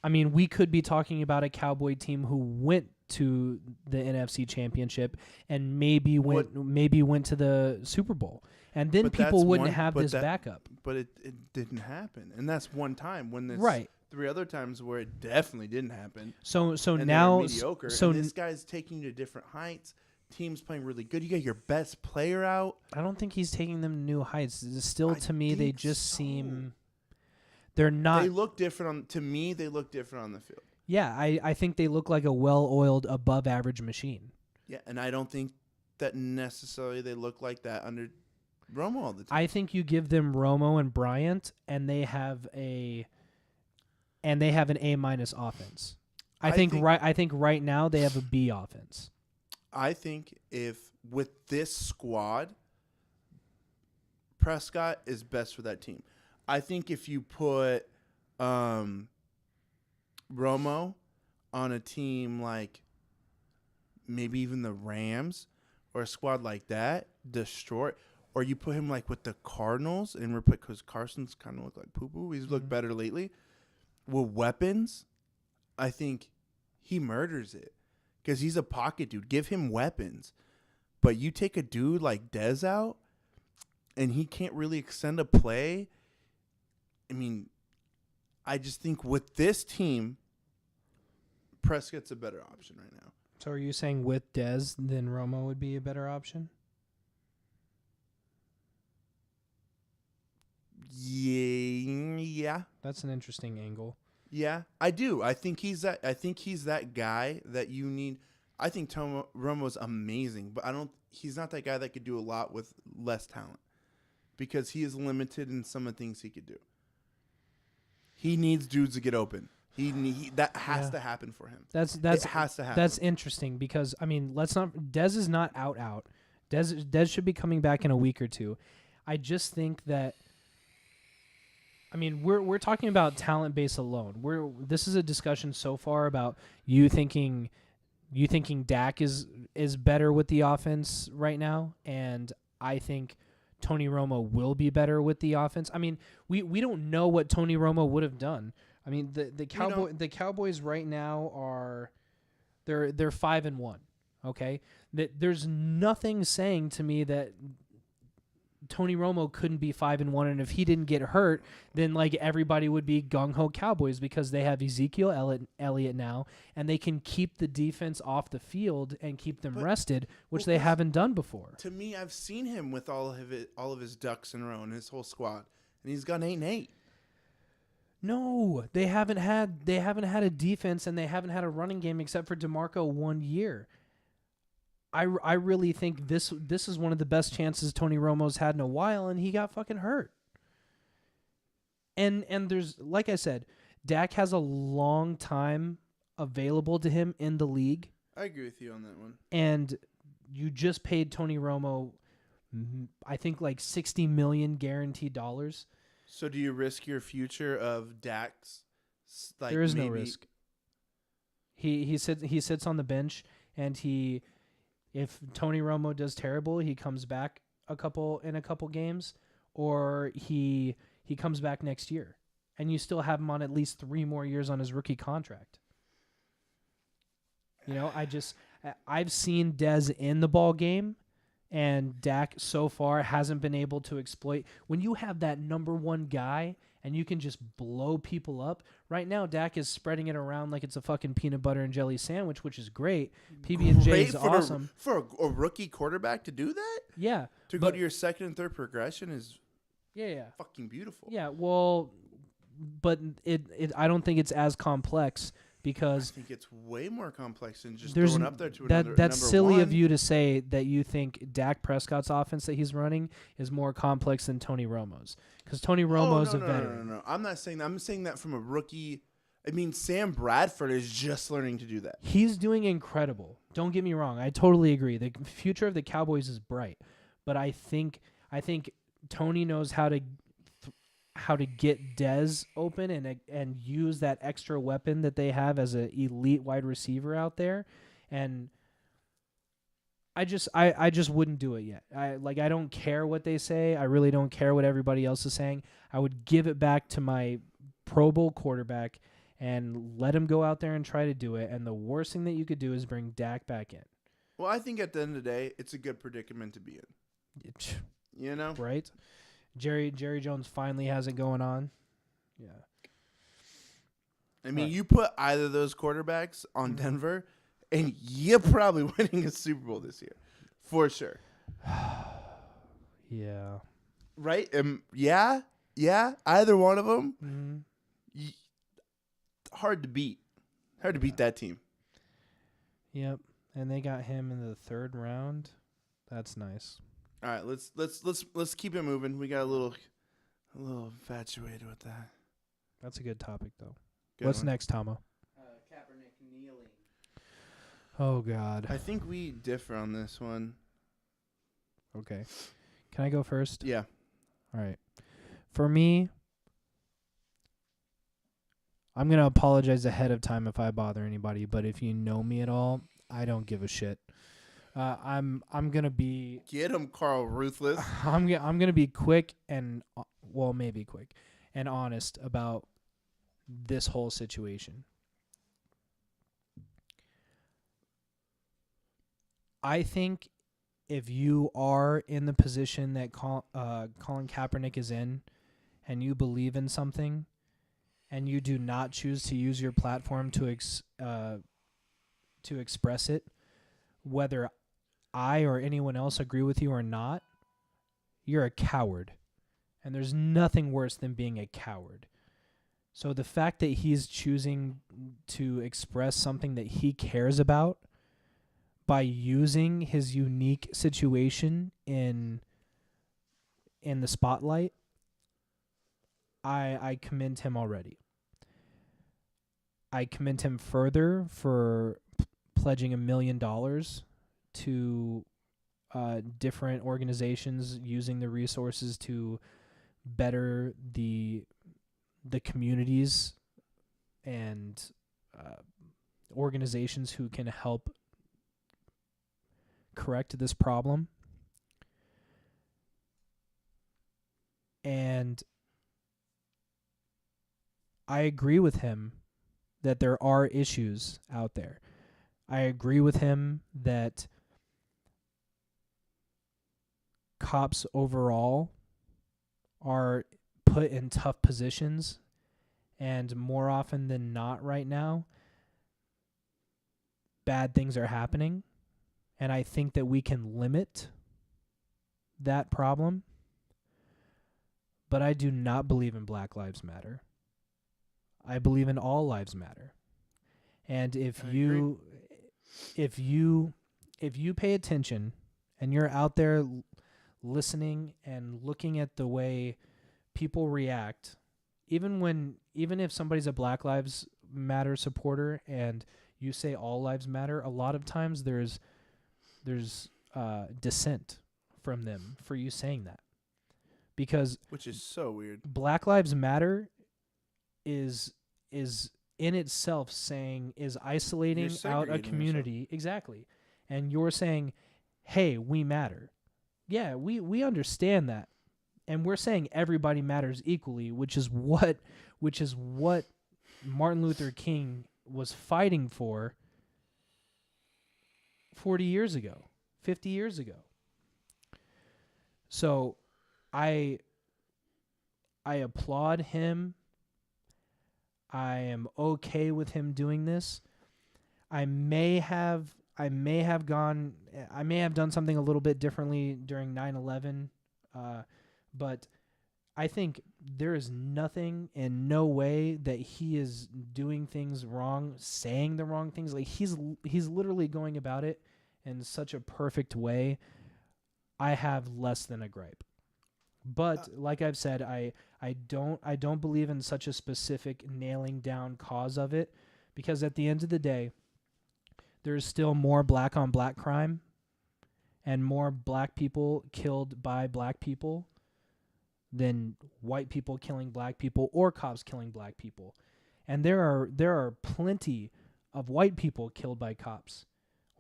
I mean, we could be talking about a Cowboy team who went to the NFC Championship and maybe went to the Super Bowl, and then people wouldn't have this backup. But it didn't happen, and that's one time. When there's right. 3 other times where it definitely didn't happen. So and now mediocre. So and this guy's taking you to different heights. Team's playing really good. You got your best player out. I don't think he's taking them to new heights. Still, to me, they just seem. They're not. They look different to me. They look different on the field. Yeah, I think they look like a well-oiled, above-average machine. Yeah, and I don't think that necessarily they look like that under Romo all the time. I think you give them Romo and Bryant, and they have an A- offense. I think right now they have a B offense. I think if with this squad, Prescott is best for that team. I think if you put Romo on a team like maybe even the Rams or a squad like that, destroy. Or you put him like with the Cardinals, and because Carson's kind of looked like poo-poo. He's looked better lately. With weapons, I think he murders it because he's a pocket dude. Give him weapons. But you take a dude like Dez out, and he can't really extend a play. I mean, I just think with this team, Prescott's a better option right now. So are you saying with Dez, then Romo would be a better option? Yeah. That's an interesting angle. Yeah, I do. I think he's that guy that you need. I think Romo's amazing, but he's not that guy that could do a lot with less talent because he is limited in some of the things he could do. He needs dudes to get open. That has to happen for him. It has to happen. That's interesting because Dez is not out. Dez should be coming back in a week or two. I just think that. I mean, we're talking about talent base alone. This is a discussion so far about you thinking Dak is better with the offense right now, and I think Tony Romo will be better with the offense. I mean, we don't know what Tony Romo would have done. I mean, the Cowboys right now are they're 5-1. Okay, there's nothing saying to me that Tony Romo couldn't be 5-1, and if he didn't get hurt, then like everybody would be gung ho Cowboys because they have Ezekiel Elliott now, and they can keep the defense off the field and keep them rested, which they haven't done before. To me, I've seen him with all of his ducks in a row and his whole squad, and he's gone 8-8. No, they haven't had a defense, and they haven't had a running game except for DeMarco 1 year. I really think this is one of the best chances Tony Romo's had in a while, and he got fucking hurt. And there's, like I said, Dak has a long time available to him in the league. I agree with you on that one. And you just paid Tony Romo, I think like $60 million guaranteed dollars. So do you risk your future of Dak's? Like there is no risk. He sits on the bench, and if Tony Romo does terrible, he comes back in a couple games, or he comes back next year, and you still have him on at least 3 more years on his rookie contract. You know, I've seen Dez in the ball game, and Dak so far hasn't been able to exploit. When you have that number one guy and you can just blow people up. Right now, Dak is spreading it around like it's a fucking peanut butter and jelly sandwich, which is great. PB&J is awesome. For a rookie quarterback to do that? Yeah. To go to your second and third progression is fucking beautiful. Yeah, well, but I don't think it's as complex because I think it's way more complex than just throwing up there to another that's number silly one. of you to say that you think Dak Prescott's offense that he's running is more complex than Tony Romo's. Because Tony Romo's a veteran. No. I'm not saying that. I'm saying that from a rookie. I mean, Sam Bradford is just learning to do that. He's doing incredible. Don't get me wrong. I totally agree. The future of the Cowboys is bright. But I think Tony knows how to get Dez open and use that extra weapon that they have as an elite wide receiver out there. And I just wouldn't do it yet. I don't care what they say. I really don't care what everybody else is saying. I would give it back to my Pro Bowl quarterback and let him go out there and try to do it. And the worst thing that you could do is bring Dak back in. Well, I think at the end of the day, it's a good predicament to be in. You know? Right? Jerry Jones finally has it going on. Yeah. I mean, you put either of those quarterbacks on Denver, and you're probably winning a Super Bowl this year. For sure. Yeah. Right? Yeah. Either one of them. Mm-hmm. Hard to beat. Hard to beat that team. Yep. And they got him in the 3rd round. That's nice. All right, let's keep it moving. We got a little infatuated with that. That's a good topic, though. Good What's one. next, Tomo? Kaepernick kneeling. Oh, God. I think we differ on this one. Okay. Can I go first? Yeah. All right. For me, I'm going to apologize ahead of time if I bother anybody, but if you know me at all, I don't give a shit. I'm going to be Get him, Carl Ruthless. I'm going to be quick and maybe quick and honest about this whole situation. I think if you are in the position that Colin Kaepernick is in, and you believe in something, and you do not choose to use your platform to express it, whether I or anyone else agree with you or not, you're a coward. And there's nothing worse than being a coward. So the fact that he's choosing to express something that he cares about by using his unique situation in the spotlight, I commend him already. I commend him further for pledging $1 million to different organizations using the resources to better the communities and organizations who can help correct this problem. And I agree with him that there are issues out there. I agree with him that cops overall are put in tough positions, and more often than not right now, bad things are happening, and I think that we can limit that problem. But I do not believe in Black Lives Matter. I believe in all lives matter. And if you pay attention and you're out there listening and looking at the way people react, even if somebody's a Black Lives Matter supporter and you say all lives matter, a lot of times there's dissent from them for you saying that. Because which is so weird. Black Lives Matter is in itself isolating out a community. Exactly. And you're saying, hey, we matter. Yeah, we understand that. And we're saying everybody matters equally, which is what Martin Luther King was fighting for 40 years ago, 50 years ago. So I applaud him. I am okay with him doing this. I may have done something a little bit differently during 9/11, but I think there is nothing and no way that he is doing things wrong, saying the wrong things. Like he's literally going about it in such a perfect way. I have less than a gripe. But like I've said, I don't believe in such a specific nailing down cause of it, because at the end of the day, there's still more black on black crime and more black people killed by black people than white people killing black people or cops killing black people. And there are plenty of white people killed by cops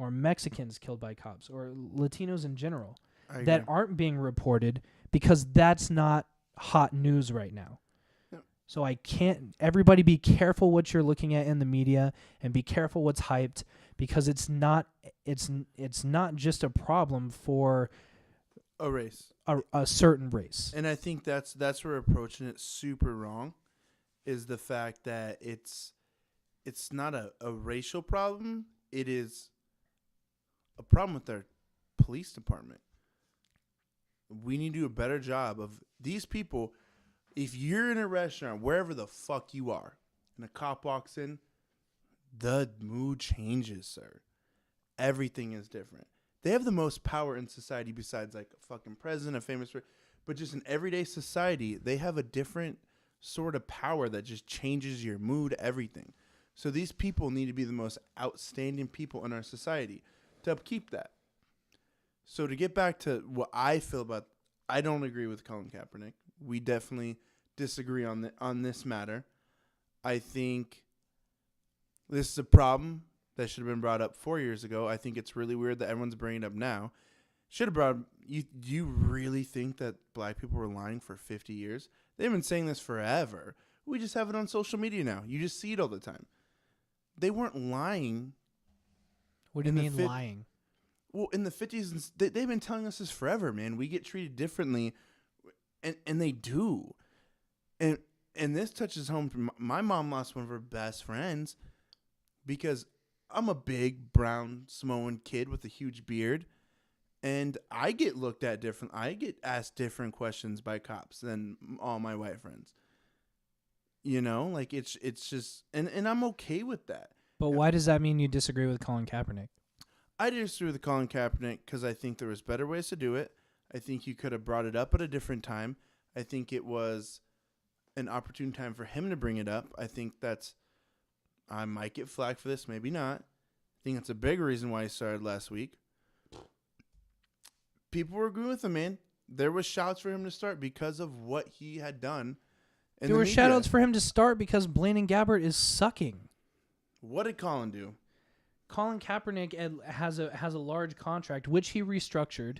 or Mexicans killed by cops or Latinos in general I that agree. aren't being reported because that's not hot news right now. Yep. So I can't. Everybody, be careful what you're looking at in the media, and be careful what's hyped, because it's not. It's not just a problem for A race. a certain race. And I think that's where we're approaching it super wrong, is the fact that it's not a racial problem. It is a problem with our police department. We need to do a better job of these people. If you're in a restaurant, wherever the fuck you are, and a cop walks in, the mood changes, sir. Everything is different. They have the most power in society besides like a fucking president, a famous, but just in everyday society, they have a different sort of power that just changes your mood, everything. So these people need to be the most outstanding people in our society to upkeep that. So to get back to what I feel about, I don't agree with Colin Kaepernick. We definitely disagree on this matter. I think this is a problem that should have been brought up 4 years ago. I think it's really weird that everyone's bringing it up now. Should have brought you. Do you really think that black people were lying for 50 years? They've been saying this forever. We just have it on social media now. You just see it all the time. They weren't lying. What do you mean lying? Well, in the 50s, they've been telling us this forever, man. We get treated differently, and they do. And this touches home. My mom lost one of her best friends because I'm a big, brown, Samoan kid with a huge beard, and I get looked at different. I get asked different questions by cops than all my white friends. You know, like it's just, and I'm okay with that. But why does that mean you disagree with Colin Kaepernick? I disagree with Colin Kaepernick because I think there was better ways to do it. I think you could have brought it up at a different time. I think it was an opportune time for him to bring it up. I think I might get flack for this, maybe not. I think that's a big reason why he started last week. People were agreeing with him, man. There was shouts for him to start because of what he had done. There were shout-outs for him to start because Blaine and Gabbert is sucking. What did Colin do? Colin Kaepernick has a large contract, which he restructured.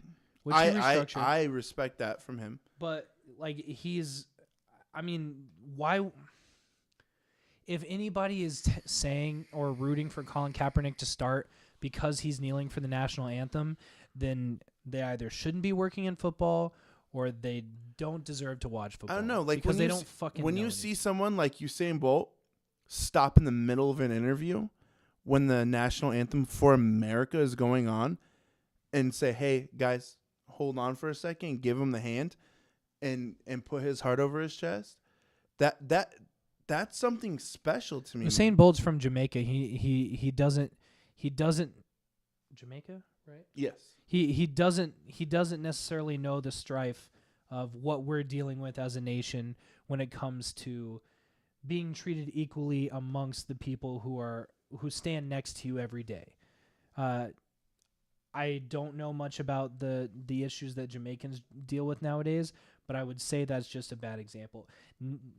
I respect that from him. But like why? If anybody is saying or rooting for Colin Kaepernick to start because he's kneeling for the national anthem, then they either shouldn't be working in football or they don't deserve to watch football. I don't know, like because they don't fucking. When you see someone like Usain Bolt stop in the middle of an interview when the national anthem for America is going on and say, "Hey guys, hold on for a second," give him the hand, and put his heart over his chest, that's something special to me. Usain Bolt's from Jamaica. He doesn't Jamaica, right? Yes. He doesn't necessarily know the strife of what we're dealing with as a nation when it comes to being treated equally amongst the people who stand next to you every day. I don't know much about the issues that Jamaicans deal with nowadays, but I would say that's just a bad example.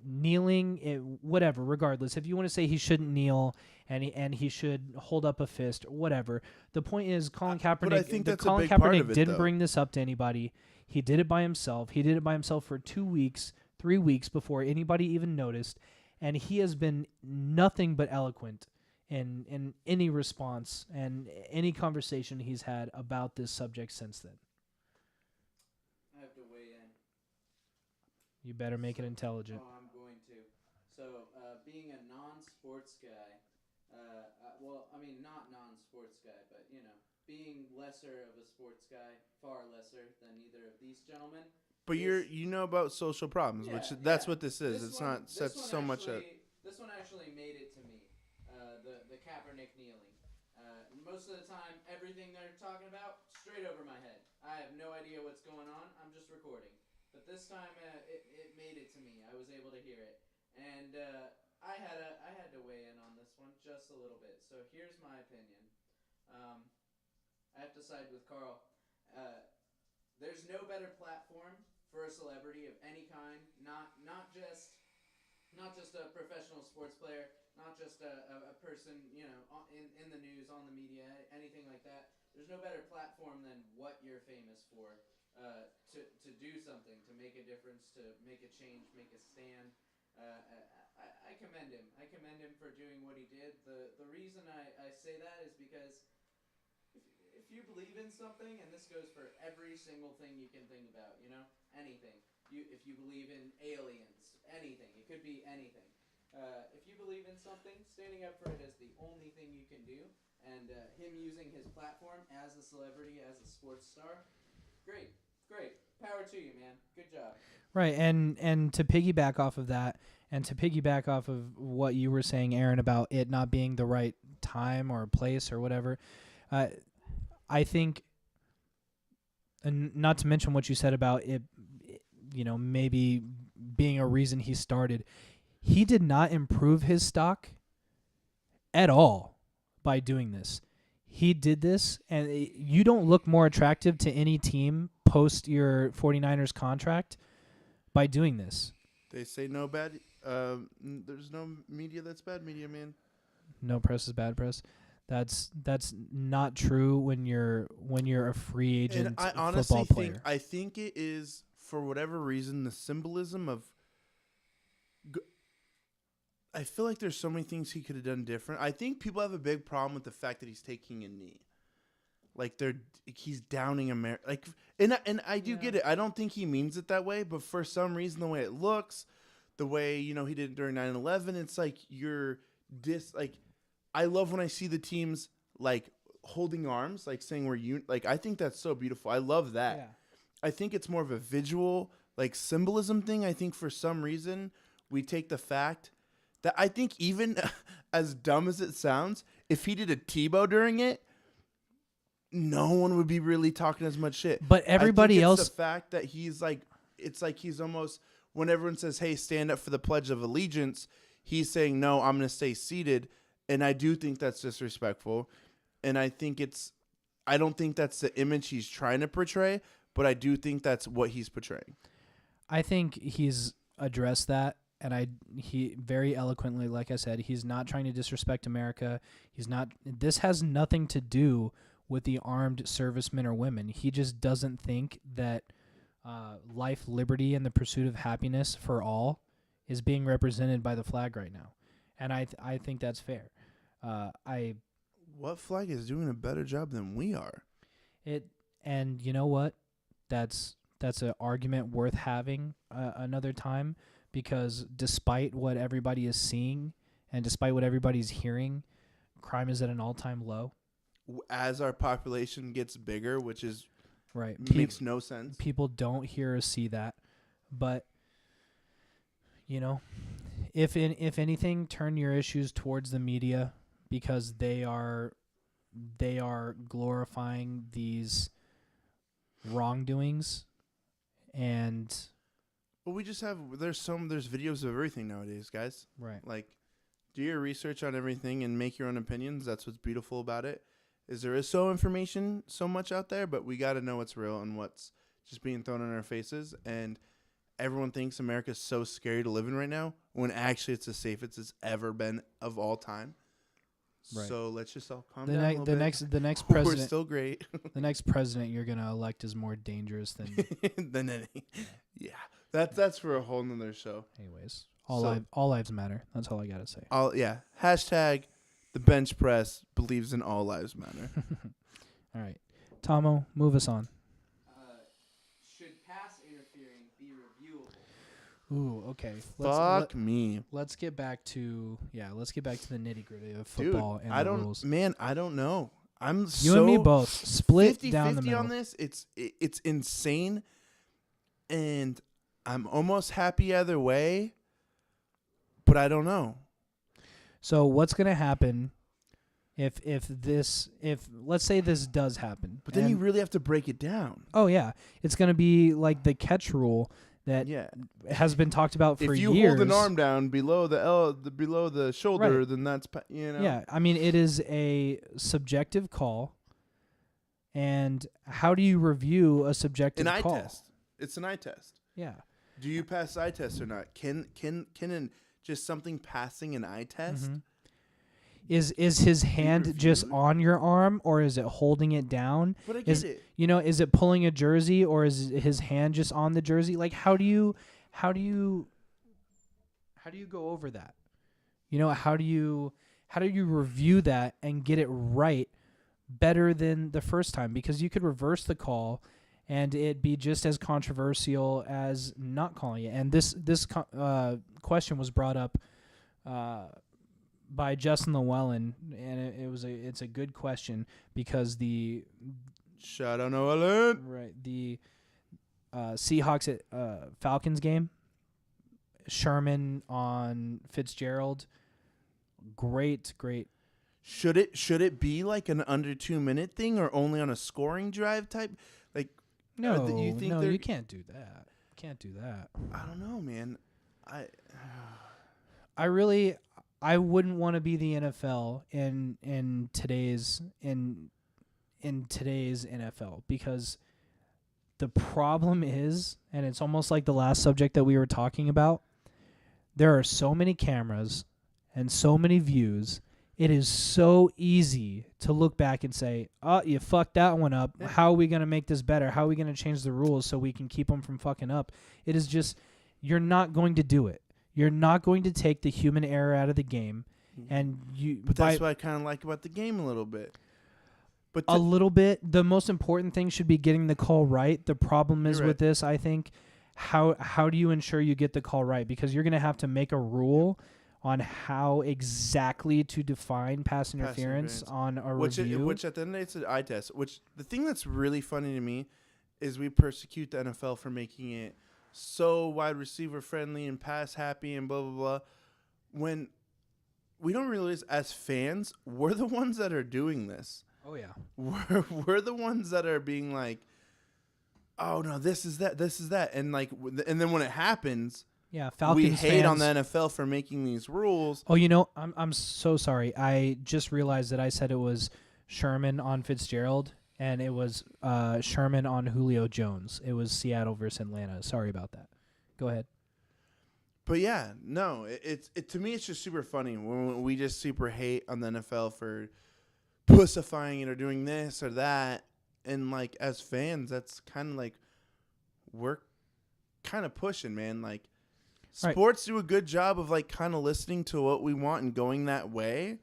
Kneeling, whatever, regardless. If you want to say he shouldn't kneel and he should hold up a fist, whatever. The point is, Colin Kaepernick. But I think that's a Colin big part Kaepernick of it, didn't though. bring this up to anybody. He did it by himself. He did it by himself for 2 weeks, 3 weeks before anybody even noticed, and he has been nothing but eloquent in any response and any conversation he's had about this subject since then. I have to weigh in. You better make it intelligent. Oh, I'm going to. So, being a non-sports guy, not non-sports guy, but, being lesser of a sports guy, far lesser than either of these gentlemen. But you know about social problems, that's what this is. It's not such so much a. This one actually made it to me. The Kaepernick kneeling. Most of the time, everything they're talking about, straight over my head. I have no idea what's going on. I'm just recording. But this time, it made it to me. I was able to hear it, and I had to weigh in on this one just a little bit. So here's my opinion. I have to side with Carl. There's no better platform for a celebrity of any kind. Not just a professional sports player. Not just a person, in the news, on the media, anything like like that. There's no better platform than what you're famous for to do something, to make a difference, to make a change, make a stand. I commend him. I commend him for doing what he did. The reason I say that is because if you believe in something, and this goes for every single thing you can think about, anything. If you believe in aliens, anything. It could be anything. If you believe in something, standing up for it is the only thing you can do. And him using his platform as a celebrity, as a sports star, great. Power to you, man. Good job. Right, and to piggyback off of that, and to piggyback off of what you were saying, Aaron, about it not being the right time or place or whatever, I think, and not to mention what you said about it, maybe being a reason he started, he did not improve his stock at all by doing this. He did this, and you don't look more attractive to any team post your 49ers contract by doing this. They say no bad. There's no media that's bad media, man. No press is bad press. That's not true when you're a free agent and I football honestly player. I think it is, for whatever reason, the symbolism of. I feel like there's so many things he could have done different. I think people have a big problem with the fact that he's taking a knee. Like he's downing America. Like, and I do get it. I don't think he means it that way, but for some reason, the way it looks, the way he did it during 9/11, it's like I love when I see the teams like holding arms, like saying I think that's so beautiful. I love that. Yeah. I think it's more of a visual like symbolism thing. I think for some reason we take the fact that I think even as dumb as it sounds, if he did a Tebow during it, no one would be really talking as much shit. But everybody else, the fact that he's like, it's like he's almost, when everyone says, "Hey, stand up for the Pledge of Allegiance," he's saying, "No, I'm going to stay seated." And I do think that's disrespectful. And I don't think that's the image he's trying to portray, but I do think that's what he's portraying. I think he's addressed that. And he very eloquently, like I said, he's not trying to disrespect America. This has nothing to do with the armed servicemen or women. He just doesn't think that life, liberty, and the pursuit of happiness for all is being represented by the flag right now. And I think that's fair. What flag is doing a better job than we are? And you know what? That's an argument worth having another time. Because despite what everybody is seeing and despite what everybody's hearing, crime is at an all-time low. As our population gets bigger, which is right, makes no sense. People don't hear or see that. But, if anything, turn your issues towards the media because they are glorifying these wrongdoings and... Well, we just there's videos of everything nowadays, guys. Right. Like, do your research on everything and make your own opinions. That's what's beautiful about it. There is so much out there, but we got to know what's real and what's just being thrown in our faces. And everyone thinks America's so scary to live in right now, when actually it's the safest it's ever been of all time. Right. So let's just all calm down a little bit. The next president. We're still great. The next president you're gonna elect is more dangerous than than any. Yeah. That's for a whole nother show. Anyways, all lives matter. That's all I gotta say. Hashtag the bench press believes in all lives matter. All right, Tomo, move us on. Should pass interfering be reviewable? Ooh, okay. Let's get back to the nitty gritty of football. Dude, and I the don't, rules. man. I don't know. You and me both split 50-50 down the middle on this. It's insane, and I'm almost happy either way, but I don't know. So what's gonna happen if let's say this does happen? But then you really have to break it down. Oh yeah, it's gonna be like the catch rule that has been talked about for years. If you hold an arm down below below the shoulder, right, then that's Yeah, I mean it is a subjective call, and how do you review a subjective call? An eye test. It's an eye test. Yeah. Do you pass eye test or not? Can just something passing an eye test? Mm-hmm. Is his hand just reviewed? on your arm, or is it holding it down? But I get Is it. is it pulling a jersey, or is his hand just on the jersey? Like, how do you go over that? How do you review that and get it right better than the first time? Because you could reverse the call and it'd be just as controversial as not calling it. And this question was brought up by Justin Llewellyn, and it's a good question because the Shout out Nolan. right the Seahawks at Falcons game, Sherman on Fitzgerald, great. Should it be like an under 2 minute thing or only on a scoring drive type? Like, No, you think you can't do that. Can't do that. I don't know, man. I wouldn't want to be the NFL in today's NFL, because the problem is, and it's almost like the last subject that we were talking about, there are so many cameras and so many views. It is so easy to look back and say, "Oh, you fucked that one up. How are we going to make this better? How are we going to change the rules so we can keep them from fucking up?" It is just, you're not going to do it. You're not going to take the human error out of the game, and But that's what I kind of like about the game a little bit. But a little bit. The most important thing should be getting the call right. The problem is with this, I think, how do you ensure you get the call right? Because you're going to have to make a rule on how exactly to define pass interference on a review. Which at the end of the day, it's an eye test. Which the thing that's really funny to me is we persecute the NFL for making it so wide receiver friendly and pass happy and blah, blah, blah. When we don't realize as fans, we're the ones that are doing this. Oh, yeah. We're the ones that are being like, oh, no, this is that. And like, and then when it happens, yeah, Falcons we hate fans on the NFL for making these rules. Oh, I'm so sorry. I just realized that I said it was Sherman on Fitzgerald, and it was Sherman on Julio Jones. It was Seattle versus Atlanta. Sorry about that. Go ahead. But yeah, no, it to me it's just super funny when we just super hate on the NFL for pussifying it or doing this or that, and like as fans, that's kind of like we're kind of pushing, man. Like sports do a good job of like kind of listening to what we want and going that way,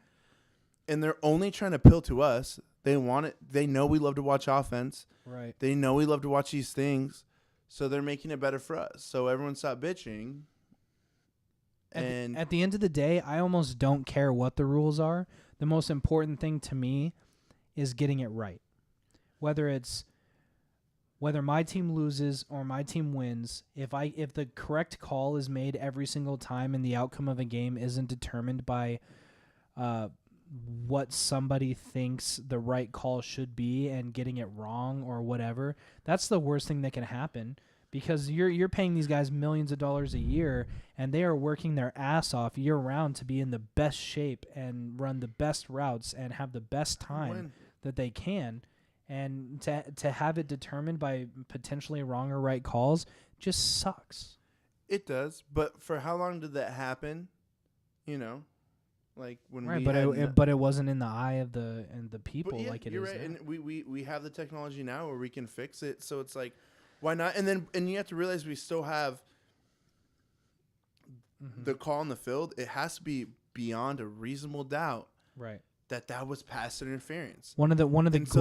and they're only trying to appeal to us. They want it. They know we love to watch offense. Right. They know we love to watch these things, so they're making it better for us. So everyone stop bitching. At the end of the day, I almost don't care what the rules are. The most important thing to me is getting it right. Whether my team loses or my team wins, if the correct call is made every single time and the outcome of a game isn't determined by what somebody thinks the right call should be and getting it wrong or whatever, that's the worst thing that can happen. Because you're paying these guys millions of dollars a year, and they are working their ass off year round to be in the best shape and run the best routes and have the best time that they can. And to have it determined by potentially wrong or right calls just sucks. It does, but for how long did that happen? Like when but it wasn't in the eye of the people like it is. You're right, now. and we have the technology now where we can fix it. So it's like, why not? And you have to realize we still have the call on the field. It has to be beyond a reasonable doubt, right? That was pass interference. So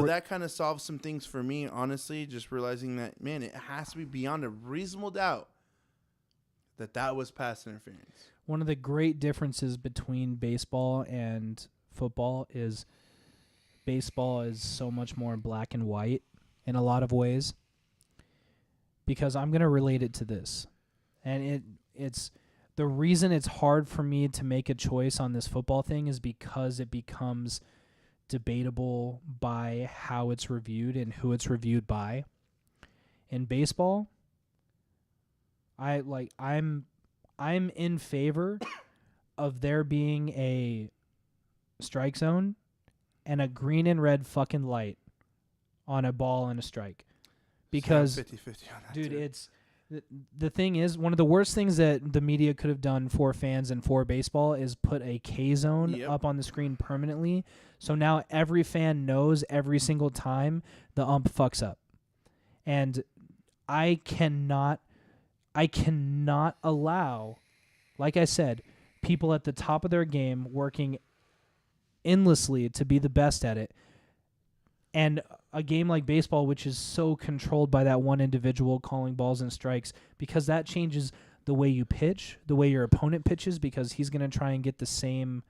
that kind of solves some things for me, honestly. Just realizing that, man, it has to be beyond a reasonable doubt that was pass interference. One of the great differences between baseball and football is baseball is so much more black and white in a lot of ways. Because I'm going to relate it to this. And it's the reason it's hard for me to make a choice on this football thing is because it becomes debatable by how it's reviewed and who it's reviewed by. In baseball, I'm in favor of there being a strike zone and a green and red fucking light on a ball and a strike. Because 50-50 on that, dude, too. The thing is, one of the worst things that the media could have done for fans and for baseball is put a K zone up on the screen permanently. So now every fan knows every single time the ump fucks up. And I cannot allow, like I said, people at the top of their game working endlessly to be the best at it. And a game like baseball, which is so controlled by that one individual calling balls and strikes, because that changes the way you pitch, the way your opponent pitches, because he's going to try and get the same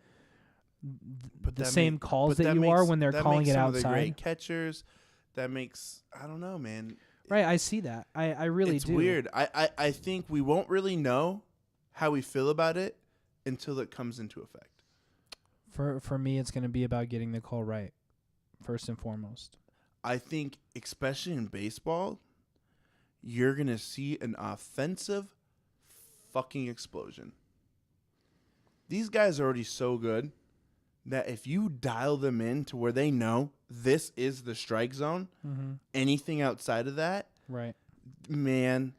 calls that you are when they're calling it outside. Some of the great catchers, that makes, I don't know, man. Right, I see that. I really do. It's weird. I think we won't really know how we feel about it until it comes into effect. For me, it's going to be about getting the call right, first and foremost. I think, especially in baseball, you're going to see an offensive fucking explosion. These guys are already so good that if you dial them in to where they know this is the strike zone, anything outside of that, right, man,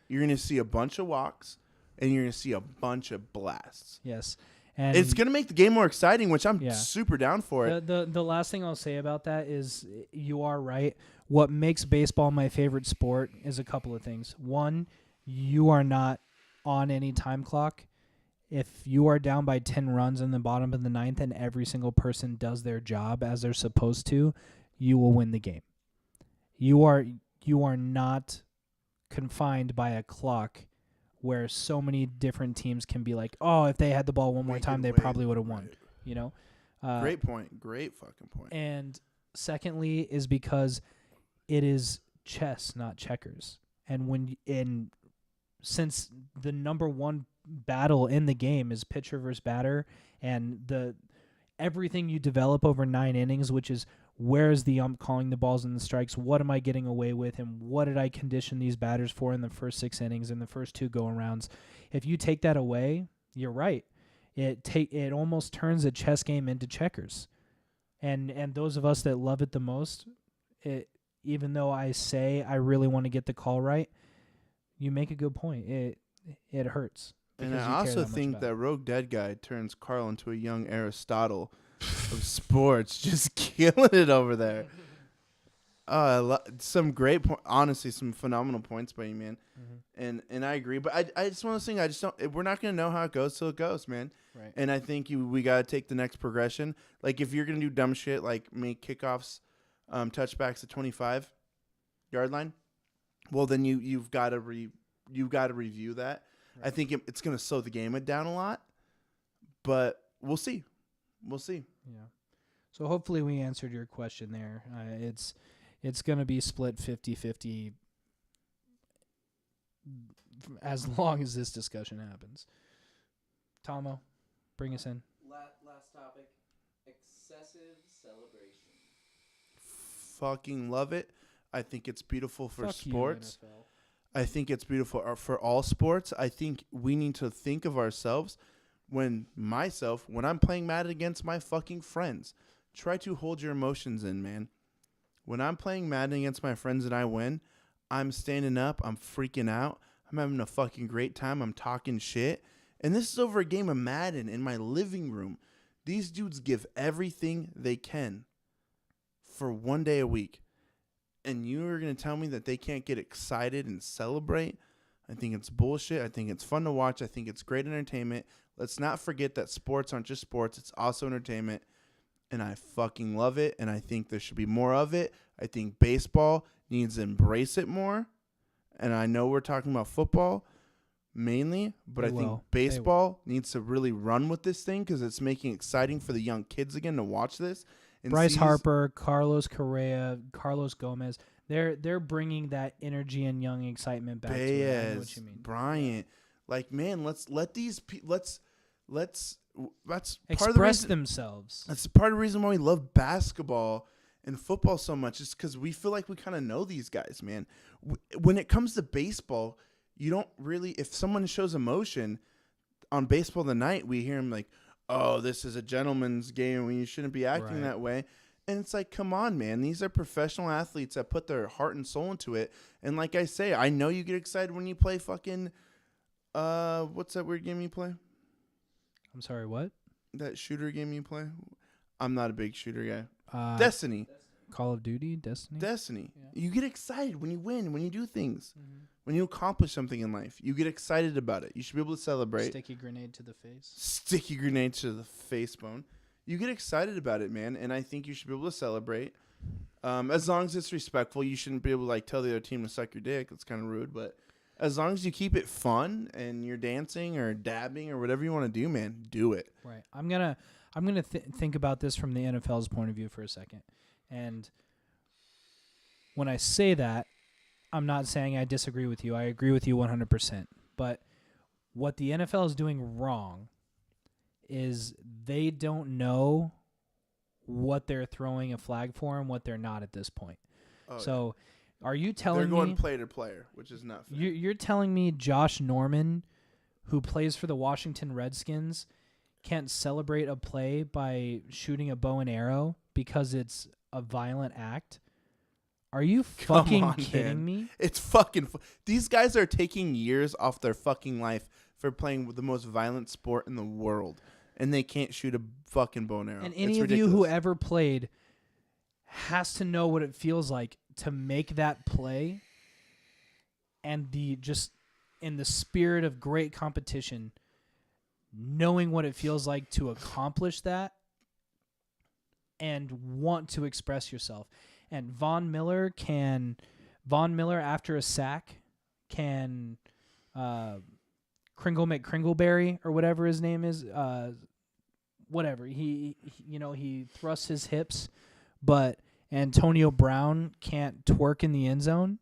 you're going to see a bunch of walks and you're going to see a bunch of blasts. Yes. And it's going to make the game more exciting, which I'm super down for it. The last thing I'll say about that is you are right. What makes baseball my favorite sport is a couple of things. One, you are not on any time clock. If you are down by 10 runs in the bottom of the ninth and every single person does their job as they're supposed to, you will win the game. You are not confined by a clock where so many different teams can be like, oh, if they had the ball one more time, they probably would have won. Right. You know? Great point. Great fucking point. And secondly is because it is chess, not checkers. And since the number one battle in the game is pitcher versus batter, and everything you develop over 9 innings, which is where is the ump calling the balls and the strikes, what am I getting away with, and what did I condition these batters for in the first 6 innings and the first 2 go-arounds. If you take that away, you're right. It almost turns a chess game into checkers. And those of us that love it the most, even though I say I really want to get the call right, you make a good point. It hurts. And I also think that Rogue Dead Guy turns Carl into a young Aristotle of sports, just killing it over there. Some great honestly, some phenomenal points by you, man. And I agree, but I just want to say, we're not going to know how it goes till it goes, man. Right. And I think we got to take the next progression. Like if you're going to do dumb shit like make kickoffs, touchbacks at 25-yard line, well then you've got to review that. Right. I think it's going to slow the game down a lot, but we'll see. Yeah. So hopefully we answered your question there. It's going to be split 50-50 as long as this discussion happens. Tomo, bring us in. Last topic, excessive celebration. Fucking love it. I think it's beautiful for Fuck sports. You, NFL. I think it's beautiful for all sports. I think we need to think of ourselves when I'm playing Madden against my fucking friends. Try to hold your emotions in, man. When I'm playing Madden against my friends and I win, I'm standing up, I'm freaking out, I'm having a fucking great time, I'm talking shit. And this is over a game of Madden in my living room. These dudes give everything they can for 1 day a week. And you are going to tell me that they can't get excited and celebrate? I think it's bullshit. I think it's fun to watch. I think it's great entertainment. Let's not forget that sports aren't just sports. It's also entertainment. And I fucking love it. And I think there should be more of it. I think baseball needs to embrace it more. And I know we're talking about football mainly, but I think baseball needs to really run with this thing because it's making it exciting for the young kids again to watch this. And Bryce Harper, Carlos Correa, Carlos Gomez, they're bringing that energy and young excitement back to it. I know what you mean. Bryant, like, man, let's express themselves. That's part of the reason why we love basketball and football so much is because we feel like we kind of know these guys, man. When it comes to baseball, you don't really, if someone shows emotion on Baseball Tonight, we hear them like, oh, this is a gentleman's game when you shouldn't be acting that way. And it's like, come on, man. These are professional athletes that put their heart and soul into it. And like I say, I know you get excited when you play fucking, what's that weird game you play? I'm sorry, what? That shooter game you play? I'm not a big shooter guy. Destiny. Destiny. Call of Duty, Destiny. Destiny. Yeah. You get excited when you win, when you do things, Mm-hmm. when you accomplish something in life. You get excited about it. You should be able to celebrate. Sticky grenade to the face. Sticky grenade to the face bone. You get excited about it, man, and I think you should be able to celebrate. As long as it's respectful, you shouldn't be able to like tell the other team to suck your dick. That's kind of rude, but as long as you keep it fun and you're dancing or dabbing or whatever you want to do, man, do it. Right. I'm gonna think about this from the NFL's point of view for a second, and when I say that, I'm not saying I disagree with you. I agree with you 100%. But what the NFL is doing wrong is they don't know what they're throwing a flag for and what they're not at this point. Oh, so are you telling me... They're going player to player, which is not fair. You're telling me Josh Norman, who plays for the Washington Redskins, can't celebrate a play by shooting a bow and arrow because it's a violent act? Are you fucking kidding me? It's fucking... These guys are taking years off their fucking life for playing with the most violent sport in the world, and they can't shoot a fucking bow and arrow. And any of you who ever played has to know what it feels like to make that play, and in the spirit of great competition, knowing what it feels like to accomplish that and want to express yourself. And Von Miller after a sack can Kringle McKringleberry or whatever his name is, whatever. He thrusts his hips, but Antonio Brown can't twerk in the end zone.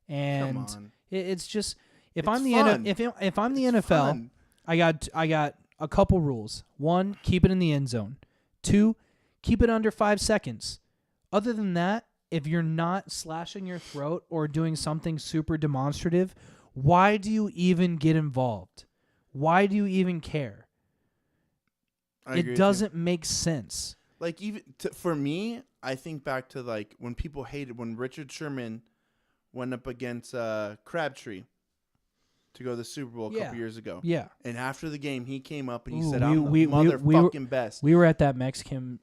And it's just if I'm the NFL, fun. I got a couple rules. 1, keep it in the end zone. 2, keep it under 5 seconds. Other than that, if you're not slashing your throat or doing something super demonstrative, why do you even get involved? Why do you even care? It doesn't make sense. Like, even for me, I think back to like when people hated when Richard Sherman went up against Crabtree to go to the Super Bowl a couple years ago. Yeah. And after the game, he came up and he said, I'm the motherfucking best. We were at that Mexican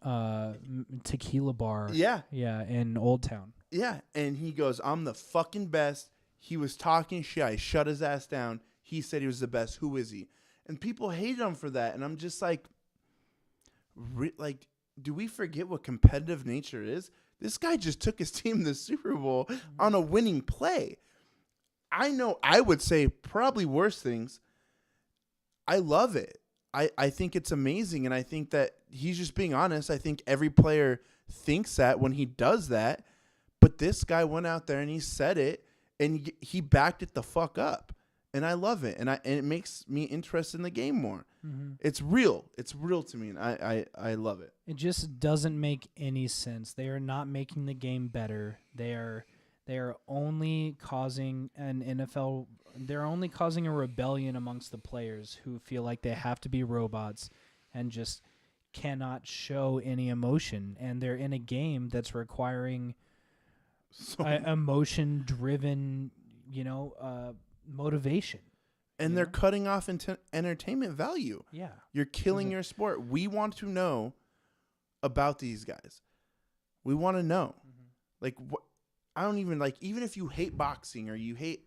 tequila bar. Yeah. Yeah, in Old Town. Yeah. And he goes, I'm the fucking best. He was talking shit. I shut his ass down. He said he was the best. Who is he? And people hated him for that. And I'm just like, do we forget what competitive nature is? This guy just took his team to the Super Bowl on a winning play. I know I would say probably worse things. I love it. I think it's amazing, and I think that he's just being honest. I think every player thinks that when he does that, but this guy went out there and he said it, and he backed it the fuck up, and I love it, and it makes me interested in the game more. Mm-hmm. It's real. It's real to me, and I love it. It just doesn't make any sense. They are not making the game better. They are only causing they're only causing a rebellion amongst the players who feel like they have to be robots and just cannot show any emotion. And they're in a game that's requiring emotion-driven, motivation. And they're cutting off entertainment value. Yeah. You're killing your sport. We want to know about these guys. We want to know. Mm-hmm. Like, what? I don't even even if you hate boxing or you hate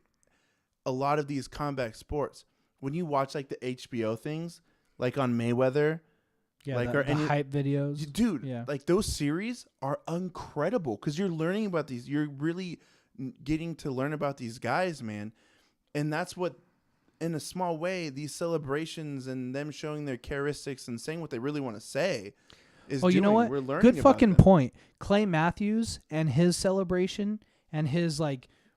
a lot of these combat sports, when you watch the HBO things, like on Mayweather, the hype videos, dude, those series are incredible because you're learning about these. You're really getting to learn about these guys, man. And that's what, in a small way, these celebrations and them showing their characteristics and saying what they really want to say is doing. You know what? We're learning Good about fucking them. point. Clay Matthews and his celebration and his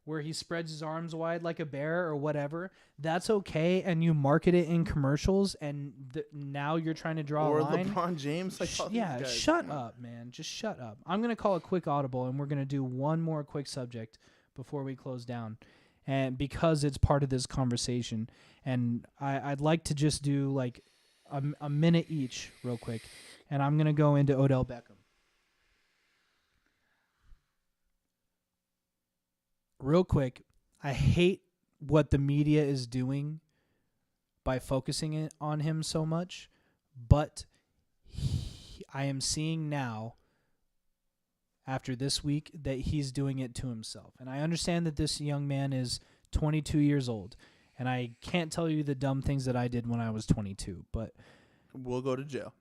where he spreads his arms wide like a bear or whatever, that's okay, and you market it in commercials, and now you're trying to draw a line. Or LeBron James. All these guys. Shut up, man. Just shut up. I'm going to call a quick audible, and we're going to do one more quick subject before we close down, and because it's part of this conversation, and I'd like to just do a minute each real quick, and I'm going to go into Odell Beckham. real quick, I hate what the media is doing by focusing it on him so much, but I am seeing now, after this week, that he's doing it to himself. And I understand that this young man is 22 years old, and I can't tell you the dumb things that I did when I was 22, but we'll go to jail.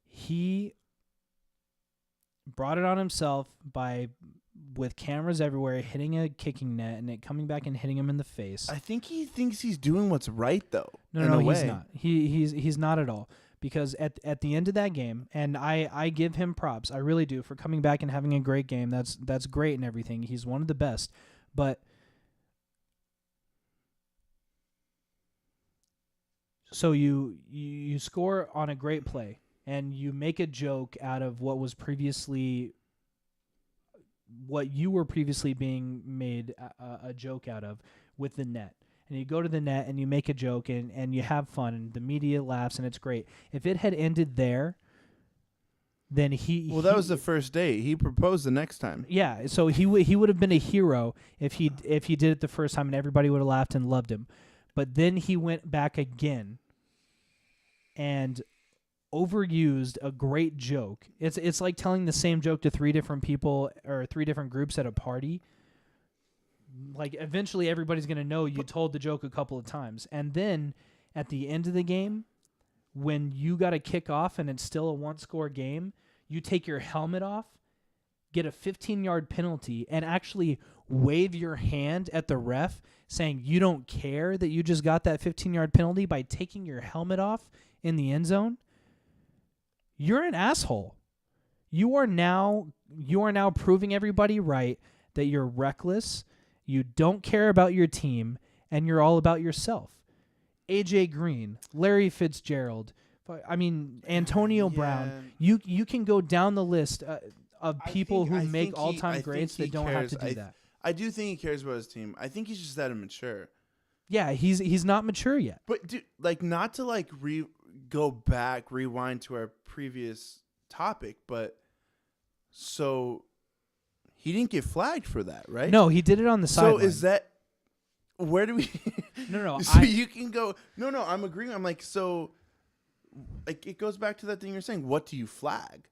He brought it on himself with cameras everywhere, hitting a kicking net and it coming back and hitting him in the face. I think he thinks he's doing what's right, though. No, he's not. He's not at all. Because at the end of that game, and I give him props, I really do, for coming back and having a great game. That's great and everything. He's one of the best. But so you score on a great play and you make a joke out of what you were previously being made a joke out of with the net. And you go to the net and you make a joke and you have fun and the media laughs and it's great. If it had ended there, then that was the first date. He proposed the next time. Yeah, so he would have been a hero if he did it the first time and everybody would have laughed and loved him. But then he went back again and overused a great joke. It's like telling the same joke to 3 different people or 3 different groups at a party. Like, eventually everybody's going to know you told the joke a couple of times. And then at the end of the game, when you got a kick off and it's still a one-score game, you take your helmet off, get a 15-yard penalty, and actually wave your hand at the ref saying you don't care that you just got that 15-yard penalty by taking your helmet off in the end zone. You're an asshole. You are now proving everybody right that you're reckless, you don't care about your team, and you're all about yourself. AJ Green, Larry Fitzgerald, Antonio Brown. You can go down the list of people who make all-time greats that don't have to do that. I do think he cares about his team. I think he's just that immature. Yeah, he's not mature yet. But dude, not to go back, rewind to our previous topic, but so he didn't get flagged for that, right? No, he did it on the sideline. So is that where do we? No. So you can go. No. I'm agreeing. I'm so. It goes back to that thing you're saying. What do you flag?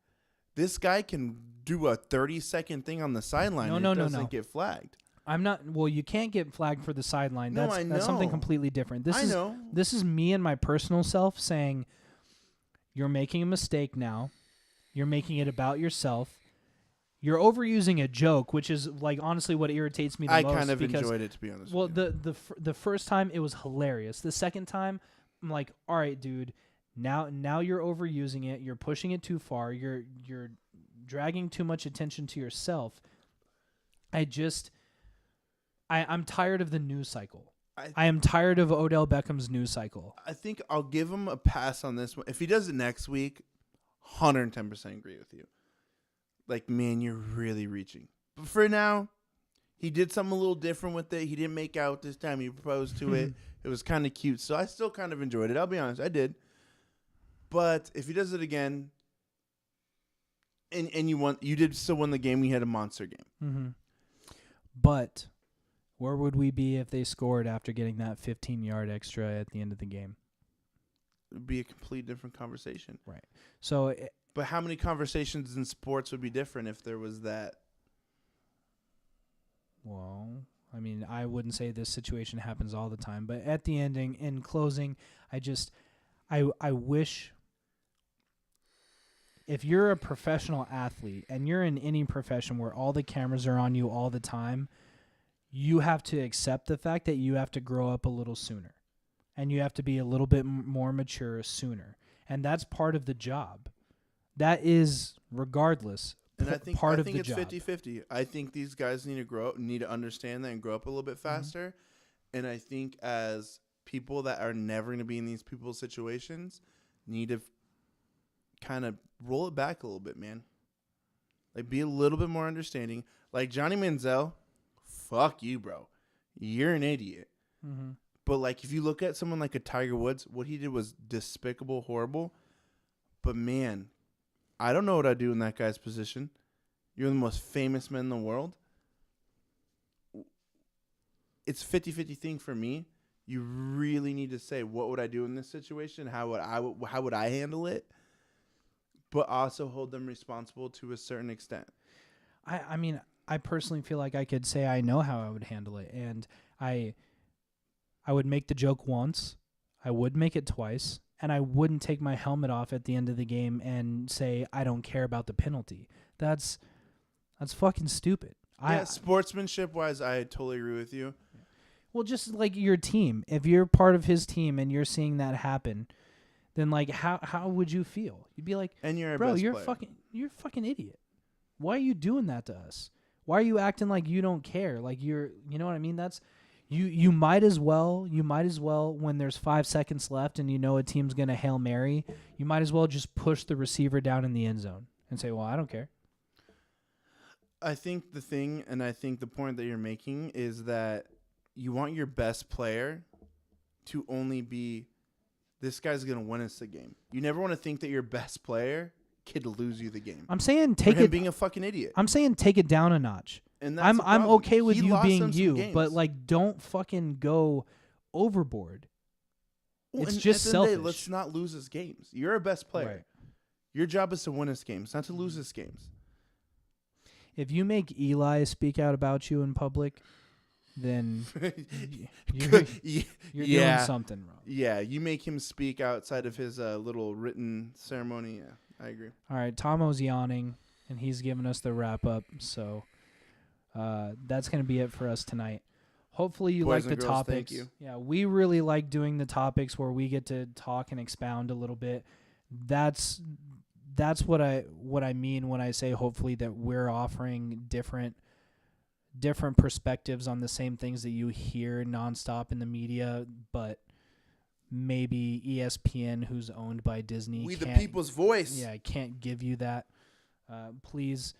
This guy can do a 30-second thing on the sideline. No. Doesn't get flagged. I'm not. Well, you can't get flagged for the sideline. No, I know. That's something completely different. This is me and my personal self saying, you're making a mistake now. You're making it about yourself. You're overusing a joke, which is honestly what irritates me the most. I kind of enjoyed it, to be honest. Well, the first time it was hilarious. The second time, I'm like, all right, dude. Now you're overusing it. You're pushing it too far. You're dragging too much attention to yourself. I'm tired of the news cycle. I am tired of Odell Beckham's news cycle. I think I'll give him a pass on this one. If he does it next week, 110% agree with you. Man, you're really reaching. But for now, he did something a little different with it. He didn't make out this time. He proposed to it. It was kind of cute. So I still kind of enjoyed it. I'll be honest. I did. But if he does it again, and you did still win the game, we had a monster game. Mm-hmm. But where would we be if they scored after getting that 15-yard extra at the end of the game? It would be a complete different conversation. Right. So... But how many conversations in sports would be different if there was that? Well, I wouldn't say this situation happens all the time, but at the ending, in closing, I wish if you're a professional athlete and you're in any profession where all the cameras are on you all the time, you have to accept the fact that you have to grow up a little sooner and you have to be a little bit more mature sooner. And that's part of the job. That is, regardless, and I think part of the it's job. 50-50. I think these guys need to grow up, need to understand that and grow up a little bit faster. Mm-hmm. And I think as people that are never going to be in these people's situations need to kind of roll it back a little bit, man. Be a little bit more understanding. Johnny Manziel, fuck you, bro. You're an idiot. Mm-hmm. But, if you look at someone like a Tiger Woods, what he did was despicable, horrible. But, man, I don't know what I'd do in that guy's position. You're the most famous man in the world. it's 50-50 thing for me. You really need to say, what would I do in this situation? How would I handle it? But also hold them responsible to a certain extent. I mean, I personally feel like I could say I know how I would handle it, and I would make the joke once, I would make it twice, and I wouldn't take my helmet off at the end of the game and say I don't care about the penalty. That's fucking stupid. Yeah, sportsmanship-wise, I totally agree with you. Well, just like your team, if you're part of his team and you're seeing that happen, then like how would you feel? You'd be like, and you're bro, best you're player. you're a fucking idiot. Why are you doing that to us? Why are you acting like you don't care? Like you know what I mean? That's you might as well when there's 5 seconds left and you know a team's gonna Hail Mary, you might as well just push the receiver down in the end zone and say, well, I don't care. I think the thing, and I think the point that you're making is that you want your best player to only be, this guy's going to win us the game. You never want to think that your best player could lose you the game. I'm saying take it being a fucking idiot. I'm saying take it down a notch. And that's I'm okay with you being some you, games. but like don't fucking go overboard. Well, it's and just at the end of selfish. the day, let's not lose his games. You're our best player. Right. Your job is to win his games, not to lose his games. If you make Eli speak out about you in public, then you're doing something wrong. Yeah, you make him speak outside of his little written ceremony. Yeah, I agree. All right, Tomo's yawning, and he's giving us the wrap up. So that's going to be it for us tonight. Hopefully you Boys like and the girls, topics. thank you. Yeah, we really like doing the topics where we get to talk and expound a little bit. That's what I mean when I say hopefully that we're offering different perspectives on the same things that you hear nonstop in the media, but maybe ESPN, who's owned by Disney, We the people's voice. Yeah, I can't give you that. Please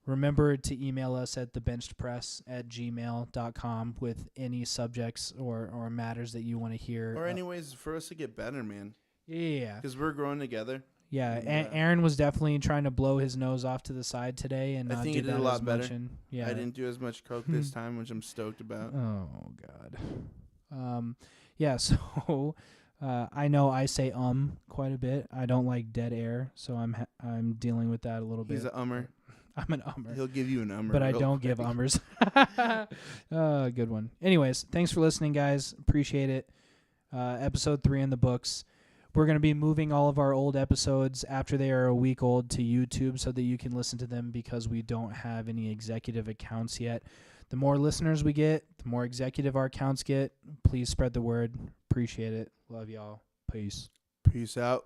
remember to email us at thebenchedpress@gmail.com with any subjects or matters that you want to hear. Or any ways for us to get better, man. Yeah. Because we're growing together. Yeah, Aaron was definitely trying to blow his nose off to the side today, and I think do he did that a lot as better. much I didn't do as much coke this time, which I'm stoked about. Oh God. Yeah. So, I know I say quite a bit. I don't like dead air, so I'm dealing with that a little bit. He's an ummer. I'm an ummer. He'll give you an ummer. But I don't give ummers. Good one. Anyways, thanks for listening, guys. Appreciate it. Episode 3 in the books. We're going to be moving all of our old episodes after they are a week old to YouTube so that you can listen to them because we don't have any executive accounts yet. The more listeners we get, the more executive our accounts get. Please spread the word. Appreciate it. Love y'all. Peace. Peace out.